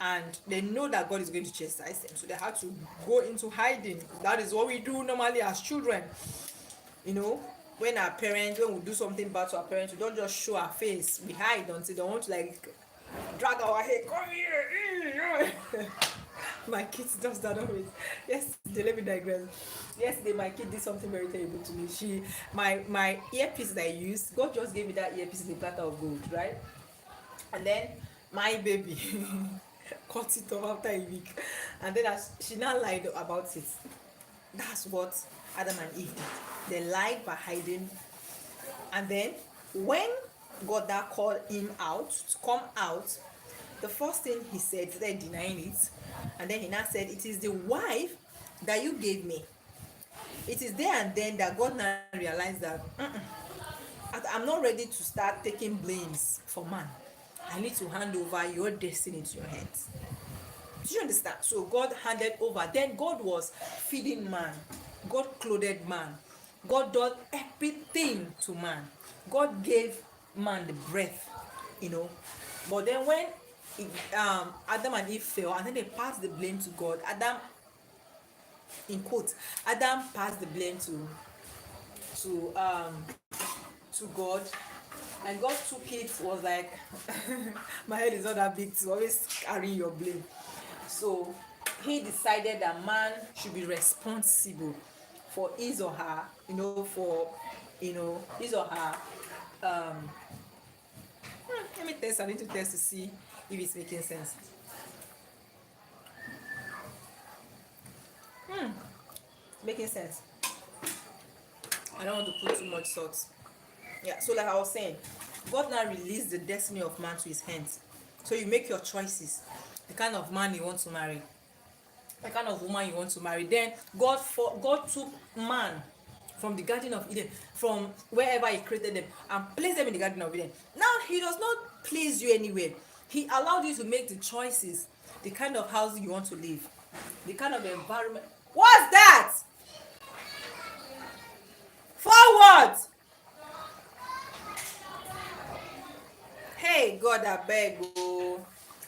and they know that God is going to chastise them, so they had to go into hiding. That is what we do normally as children. When we do something bad to our parents, we don't just show our face, we hide until they want to drag our head, come here. My kids does that always. Yesterday, let me digress. Yesterday my kid did something very terrible to me. My earpiece that I used, God just gave me that earpiece in a platter of gold, right? And then my baby cut it off after a week, and then she now lied about it. That's what Adam and Eve did. They lied by hiding. And then when God now called him out to come out, the first thing he said, they're denying it, and then he now said, it is the wife that you gave me. It is there and then that God now realized that I'm not ready to start taking blames for man. I need to hand over your destiny to your hands. Do you understand? So God handed over. Then God was feeding man. God clothed man. God did everything to man. God gave man the breath, But then when Adam and Eve fell, and then they passed the blame to God. Adam passed the blame to God, and God took it. Was like, my head is not that big to always carry your blame. So he decided that man should be responsible for his or her, his or her. Let me test. I need to test to see if it's making sense. Making sense. I don't want to put too much salt. Yeah, so like I was saying, God now released the destiny of man to his hands. So you make your choices, the kind of man you want to marry, the kind of woman you want to marry. Then God took man from the Garden of Eden, from wherever he created them, and placed them in the Garden of Eden. Now he does not place you anywhere. He allowed you to make the choices, the kind of house you want to live, the kind of environment. What's that? Forward. God, I beg. Oh.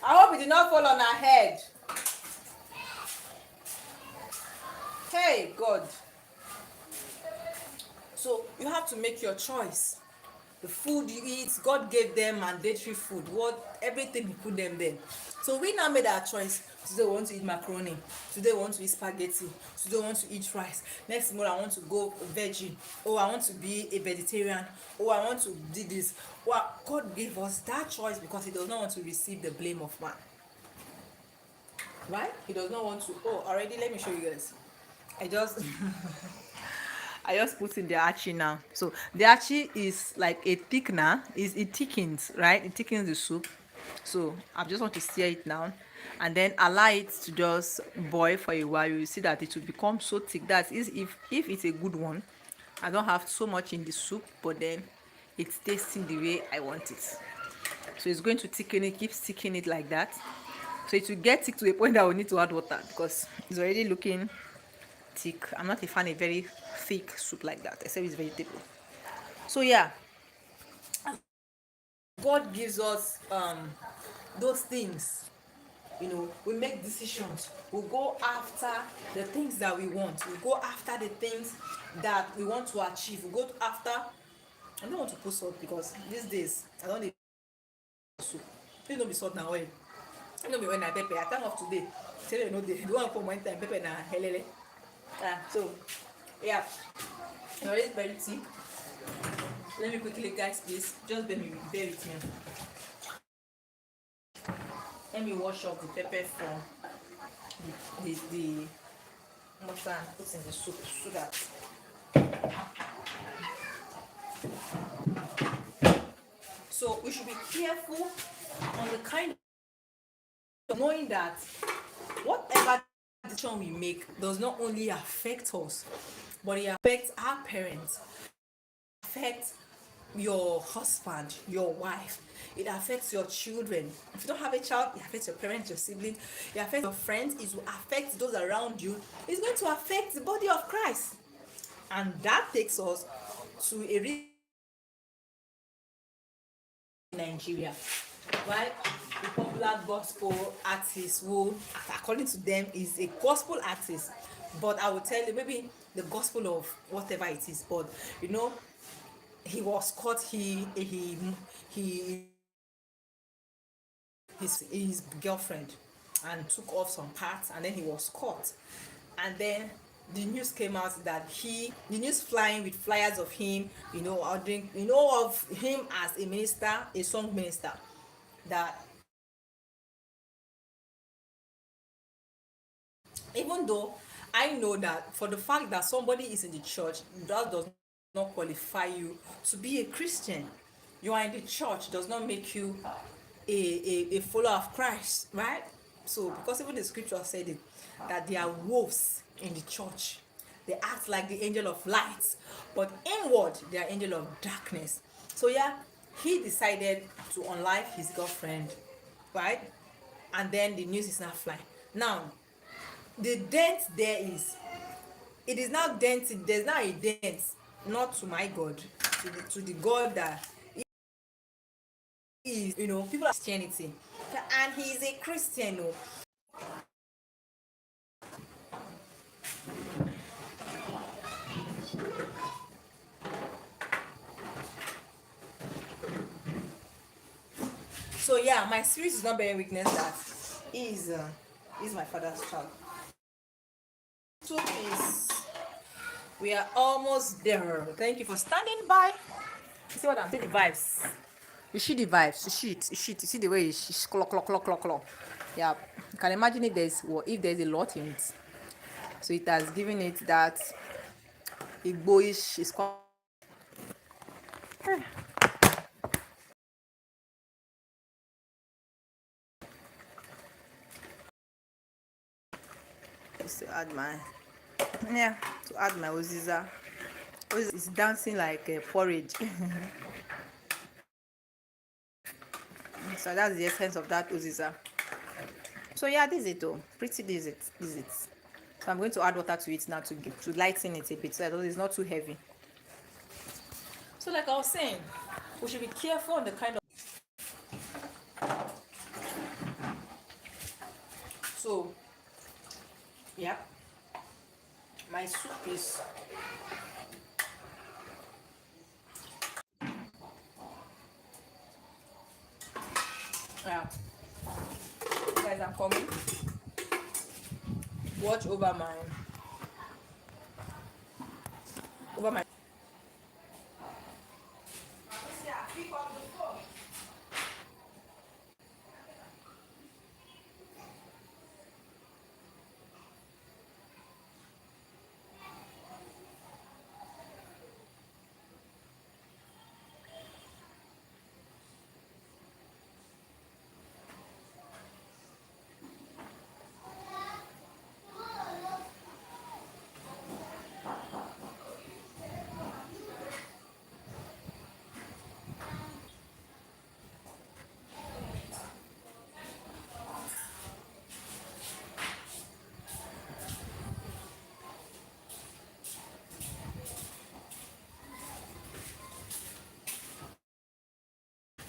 I hope it did not fall on her head. Hey, God. So you have to make your choice. The food you eat, God gave them mandatory food. What everything He put them there. So we now made our choice. Today we want to eat macaroni. Today we want to eat spaghetti. Today we want to eat rice. Next month I want to go veggie. Oh, I want to be a vegetarian. Oh, I want to do this. Well, God gave us that choice because He does not want to receive the blame of man. Right? He does not want to. Oh, already let me show you guys. I just I just put in the archie now. So the archie is like a thickener. It thickens, right? It thickens the soup. So I just want to stir it now and then allow it to just boil for a while. You see that it will become so thick. That is if it's a good one. I don't have so much in the soup, but then it's tasting the way I want it. So it's going to thicken it, keep sticking it like that. So it will get thick to a point that we need to add water because it's already looking thick. I'm not a fan of very thick soup like that, except it's vegetable. So yeah, God gives us those things. You know, we make decisions. We go after the things that we want. We go after the things that we want to achieve. We go after. I don't want to put salt because these days I don't need soup. Please don't be salt now oil. You know me when I pepper. I time of today. Tell you no day. The one for one time pepper na helele. So yeah, it's very thick. Let me quickly, guys, please just bear with me. Let me wash off the pepper from the water and put in the soup so that so we should be careful on the kind of knowing that whatever decision we make does not only affect us, but it affects our parents, affects your husband, your wife, it affects your children. If you don't have a child, it affects your parents, your siblings, it affects your friends, it will affect those around you. It's going to affect the body of Christ. And that takes us to a real Nigeria, right? The popular gospel artist who, according to them, is a gospel artist. But I will tell you, maybe the gospel of whatever it is, but you know, he was caught, he his girlfriend and took off some parts and then he was caught. And then the news came out that the news flying with flyers of him, you know, ordering, you know, of him as a minister, a song minister, that even though I know that for the fact that somebody is in the church, that does not qualify you to be a Christian. You are in the church does not make you a follower of Christ, right? So because even the scripture said it, that there are wolves in the church. They act like the angel of light, but inward they are angel of darkness. So yeah, he decided to unlife his girlfriend, right? And then the news is not flying. Now the dent there is, it is now dented, there's now a dent, not to my God, to the God that is, you know, people are Christianity, and he is a Christian. Oh. So yeah, my spirit is not bearing witness that he is my father's child. So please, we are almost there. Thank you for standing by. You see what I'm saying? The vibes. You see the vibes. You see the way it's clock, clock, clock, clock, clock. Yeah. You can imagine if there's a lot in it. So it has given it that Igboish is quite. Just to add my Oziza. Oziza is dancing like a porridge. So that's the essence of that Oziza. So yeah, this is it though. Pretty this is it. So I'm going to add water to it now to lighten it a bit so that it's not too heavy. So like I was saying, we should be careful on the kind of Yeah, guys, I'm coming. Watch over my.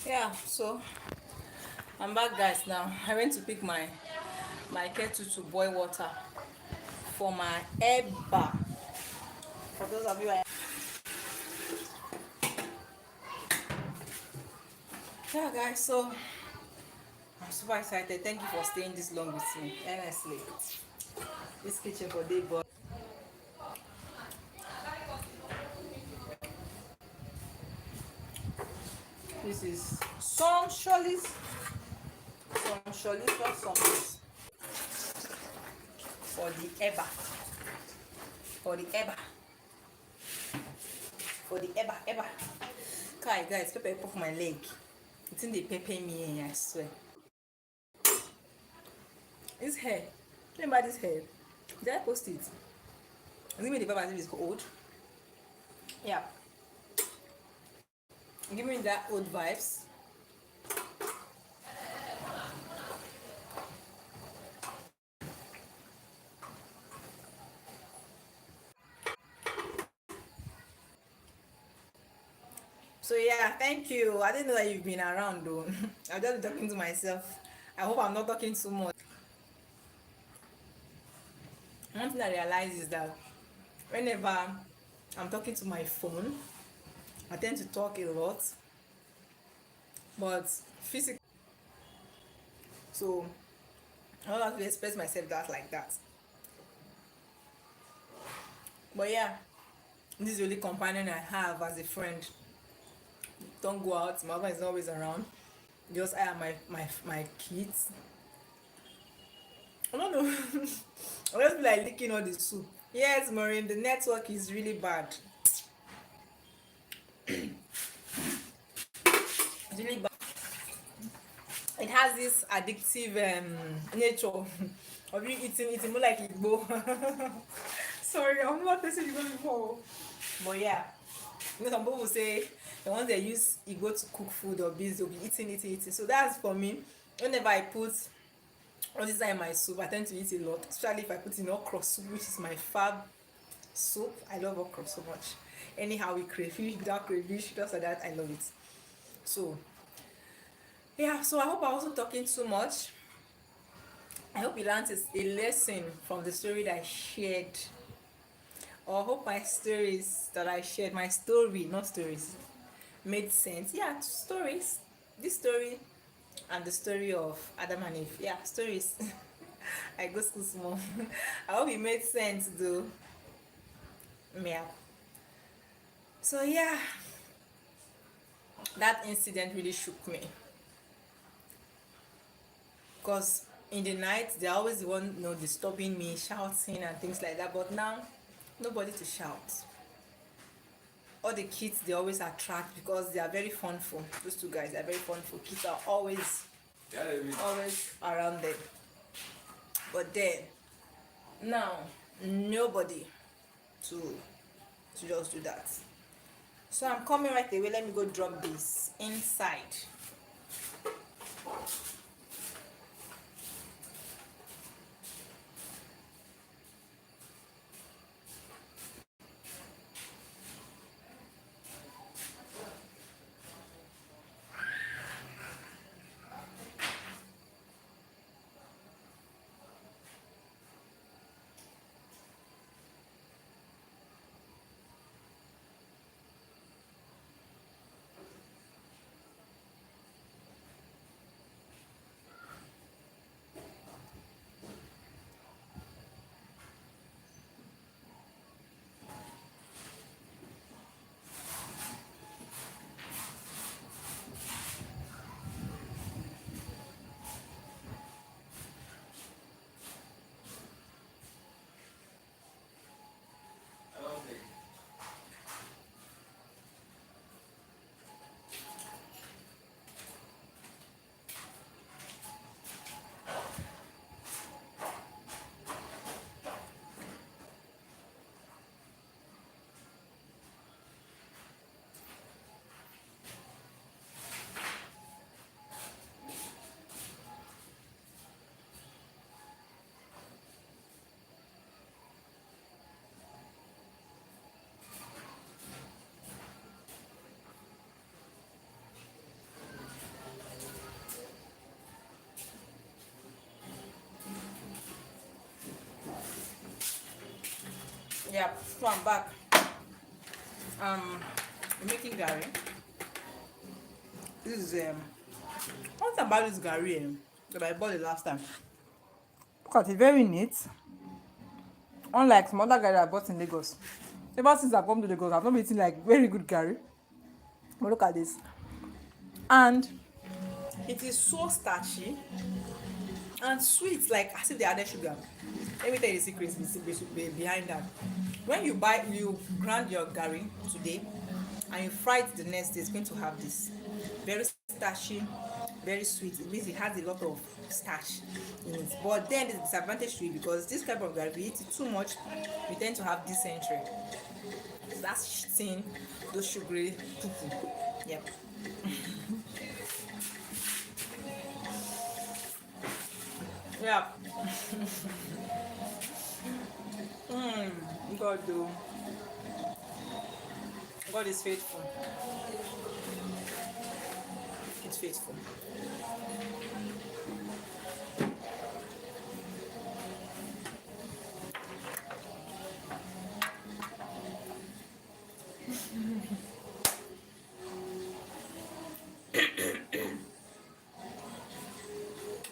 Yeah, so I'm back, guys. Now I went to pick my kettle to boil water for my eba. For those of you, yeah, guys. So I'm super excited. Thank you for staying this long with me. Honestly, this kitchen for day, but this is some shirley's, some for the eba, for the eba, for the eba. Kai, guys, pepper pop my leg. It's in the pepper me, I swear. This hair. Remember this hair? Did I post it? I think the pepper is old. Yeah. Give me that old vibes. So yeah, thank you. I didn't know that you've been around though. I'm just talking to myself. I hope I'm not talking too much. One thing I realize is that whenever I'm talking to my phone, I tend to talk a lot, but physically, so I don't have to express myself that like that. But yeah, this is the only companion I have as a friend. Don't go out. My husband is always around. Just I and my kids. I don't know. I just feel like licking all the soup. Yes, Maureen, the network is really bad. It's really bad. It has this addictive nature of you eating more like Igbo. Sorry, I'm not tasting Igbo before. But yeah, you know, some people say the ones they use Igbo to cook food or beans, they'll be eating. So that's for me. Whenever I put all this in my soup, I tend to eat a lot, especially if I put in okra soup, which is my fab soup. I love okra so much. Anyhow, with crayfish, without crayfish, just like that, I love it. So yeah, so I hope I wasn't talking too much. I hope you learned a lesson from the story that I shared. Or I hope my stories that I shared, my story, not stories, made sense. Yeah, stories. This story and the story of Adam and Eve. Yeah, stories. I go school small. I hope it made sense though. Yeah. So yeah, that incident really shook me. Because in the night they always the one, you know, disturbing me, shouting and things like that. But now, nobody to shout. All the kids they always attract because they are very funful. Those two guys, they are very funful. Kids are always around them. But then now, nobody to just do that. So I'm coming right away. Let me go drop this inside. Yeah, so I'm back. I'm making gari. This is one thing about this gari that I bought the last time. Because it's very neat. Unlike some other gari I bought in Lagos. Ever since I've come to Lagos, I've not been eating like very good gari. But look at this. And it is so starchy and sweet, like as if they added sugar. Let me tell you the secret behind that. When you grind your gari today and you fry it the next day, it's going to have this very starchy, very sweet. It means it has a lot of starch in it. But then the disadvantage to it, because this type of gari, if you eat it too much, you tend to have dysentery. So that's shitting those sugary poo-poo. Yep. Yeah. God do. God is faithful. It's faithful.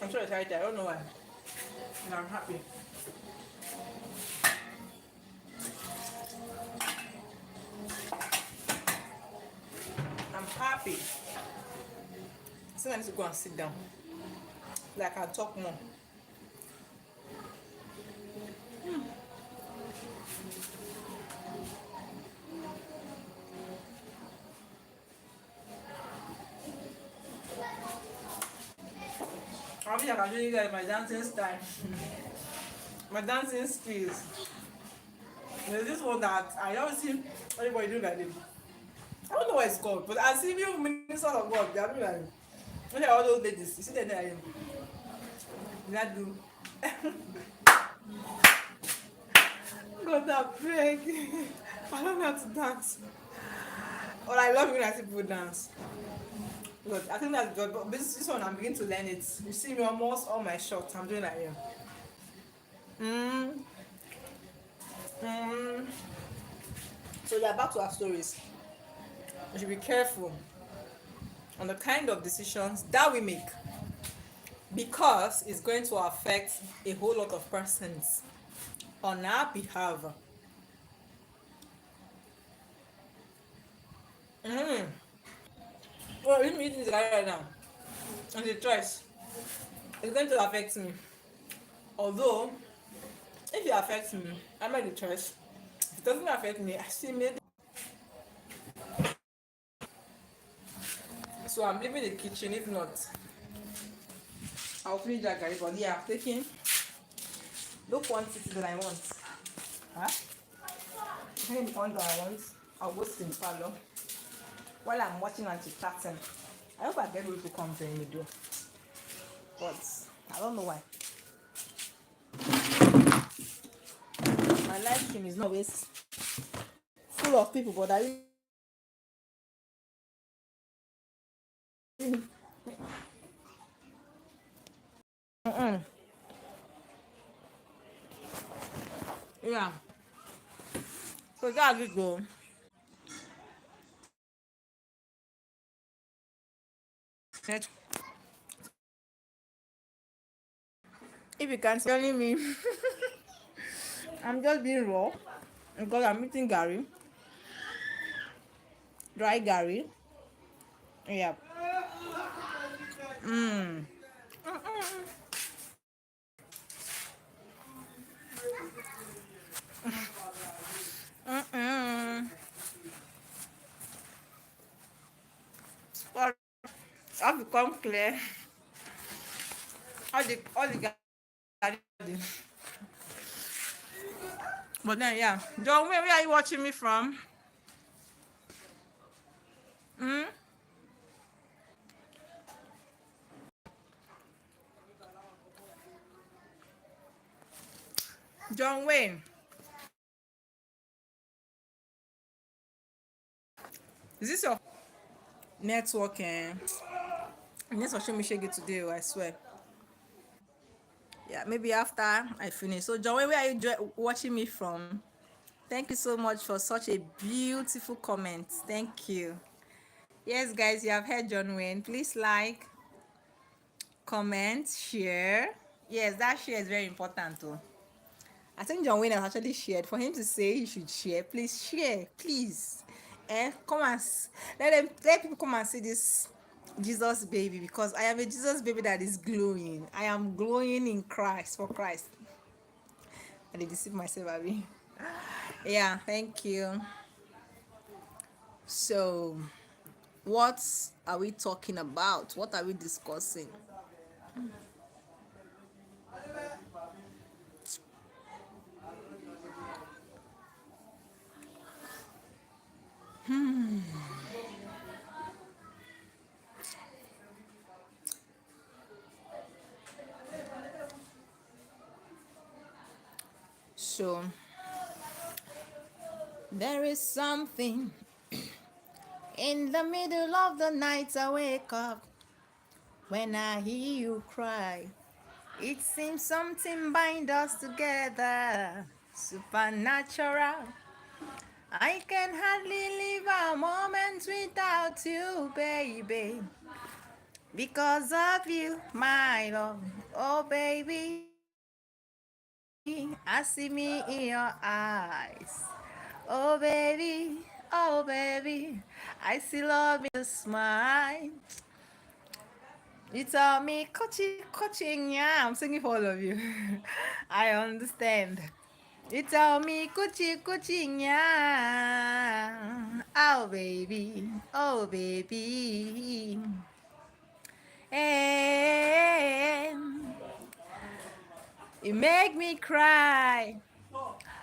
I'm so excited. I don't know why. And I'm happy. I'm happy. So I need to go and sit down. Like I talk more. I wish I can show you guys my dancing style. My dancing skills. There's this one that I always see everybody do like this. I don't know what it's called, but I see you ministers of God, they're doing like when all those ladies, you see them there, that do. God, I beg. I don't know how to dance. But I love when I see people dance. But I think that's good. But this one, I'm beginning to learn it. You see me almost all my shots. I'm doing like here. Mm, mm. So yeah, back to our stories. We should be careful on the kind of decisions that we make because it's going to affect a whole lot of persons on our behalf. Mm. Well, if me eating this guy right now, and the choice, it's going to affect me. Although, if it affects me, I made the choice. If it doesn't affect me, I still made it. So I'm leaving the kitchen. If not, I'll finish that garlic. But yeah, I'm taking the quantity that I want. Huh? Taking the quantity that I want. I'll go sit in the parlor while I'm watching and chatting. I hope I get people to come to the door. But I don't know why. My live stream is not always full of people, but I really. Mm-mm. Yeah. So that's it go. If you can't tell me, I'm just being raw because I'm eating Gary, dry Gary. Yeah. Mm. Mm-mm. But I've become clear. All the Gary. But then yeah, John, where are you watching me from? Mm? John Wayne, is this your networking? Yes, I'll show me shake it today. I swear. Yeah, maybe after I finish. So John, where are you watching me from? Thank you so much for such a beautiful comment. Thank you. Yes, guys, you have heard John Wayne. Please like, comment, share. Yes, that share is very important too. I think John Wayne has actually shared. For him to say you should share, please share, please. Come and let people come and see this Jesus baby, because I am a Jesus baby that is glowing. I am glowing in Christ, for Christ. I did deceive myself, Abby. Yeah, thank you. So, what are we talking about? What are we discussing? So, there is something in the middle of the night. I wake up when I hear you cry. It seems something binds us together, supernatural. I can hardly live a moment without you, baby. Because of you, my love. Oh, baby, I see me in your eyes. Oh, baby, I see love in your smile. You tell me, coaching, yeah, I'm singing for all of you. I understand. You tell me, coaching, yeah. Oh, baby. Hey, you make me cry.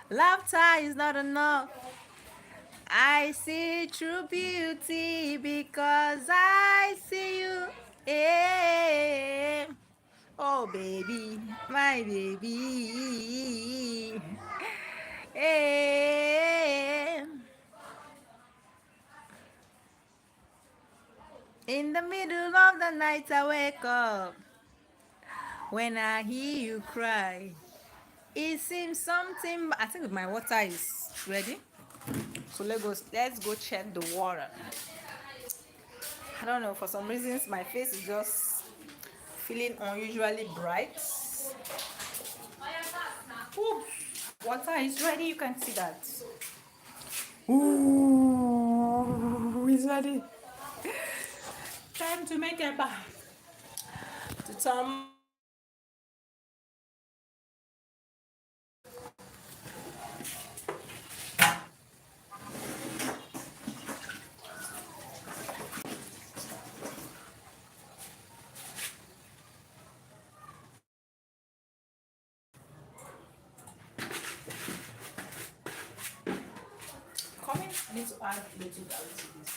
Laughter is not enough. I see true beauty because I see you. Hey. Oh, baby, my baby. Hey. In the middle of the night, I wake up when I hear you cry. It seems something. I think my water is ready. So let's go check the water. I don't know, for some reasons my face is just feeling unusually bright. Ooh, water is ready, you can see that. Ooh, it's ready. Time to make a bath. To turn. Comment need to add little garlic to this.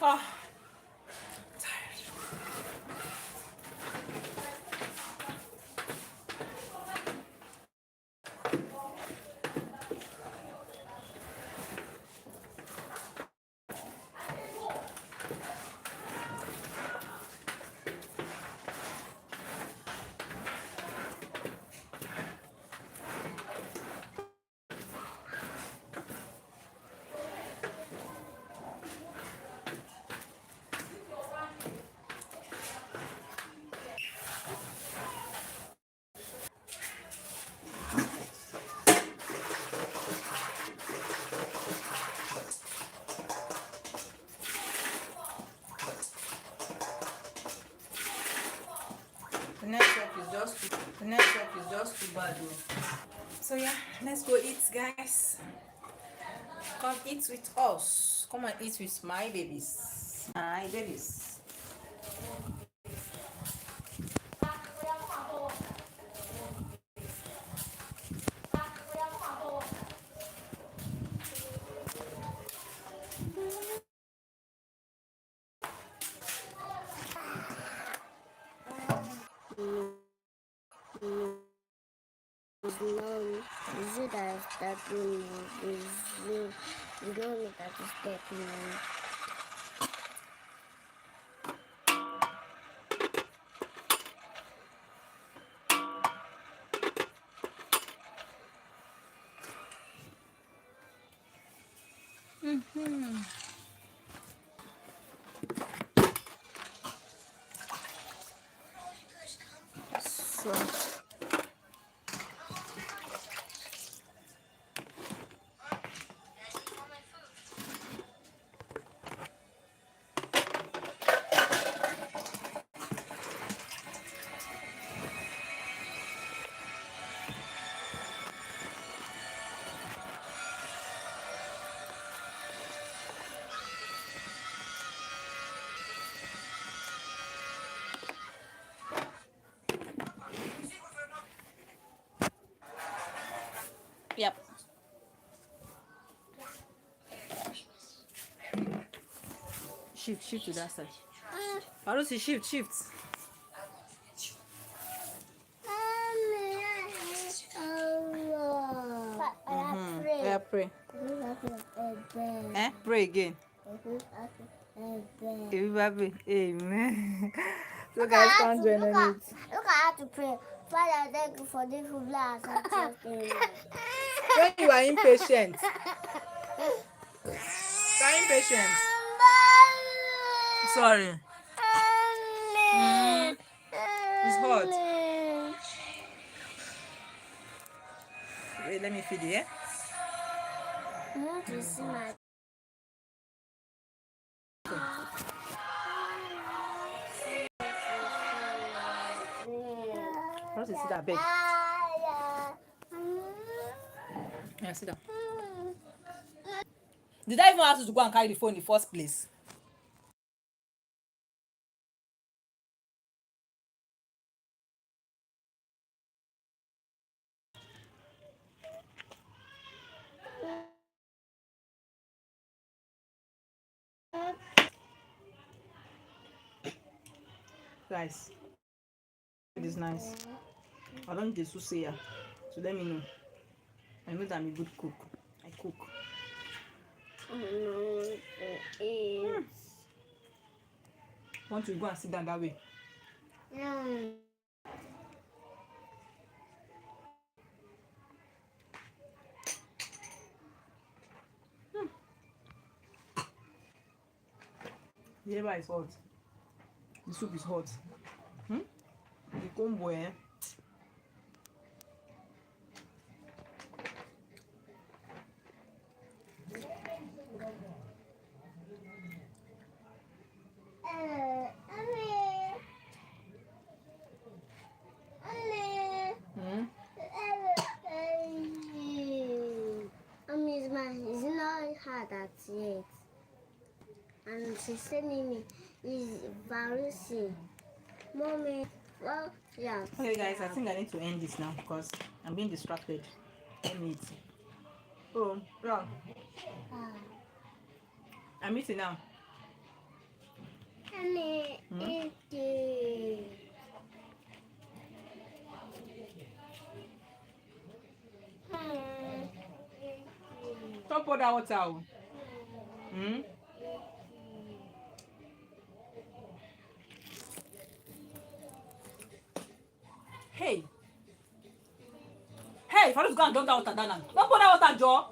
Oh, tired. bad. So yeah, let's go eat, guys. Come eat with us. Come and eat with my babies. My babies. Is known is it as that you is you don't know that is that known. So yep. Shift to that side. How does he shift? Yeah, pray. Pray again. Amen. So guys, can't join on it. Look, I have to pray. Father, thank you for this food. When you are impatient, Sorry. It's hot. Wait, let me feed you, yeah? I want to see my. How does he sit that bed? Yeah, sit down. Did I even ask you to go and carry the phone in the first place? Guys, it is nice. I don't need to say ya. So let me know. I know that I'm a good cook. I cook. Want to go and sit down that way? The eba is hot. The soup is hot. The combo, eh? It's not hard at yet. And she's telling me it's embarrassing. Mommy, well, yeah. Okay, guys, I think I need to end this now because I'm being distracted. Let me eat. Oh, yeah. I'm eating now. Don't pour that water out. Hey. Hey, if I just go and drop that water down now. Don't pour that water, Joe.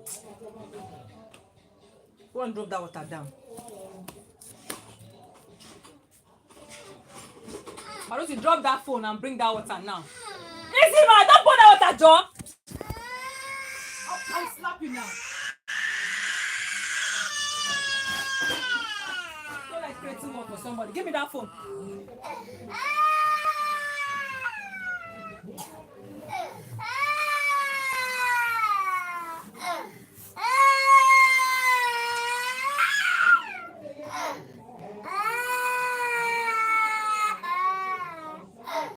Go and drop that water down. Why don't you drop that phone and bring that water now? Easy, man. Don't pour that water, Joe. I'll slap you now. I feel like creating more for somebody. Give me that phone.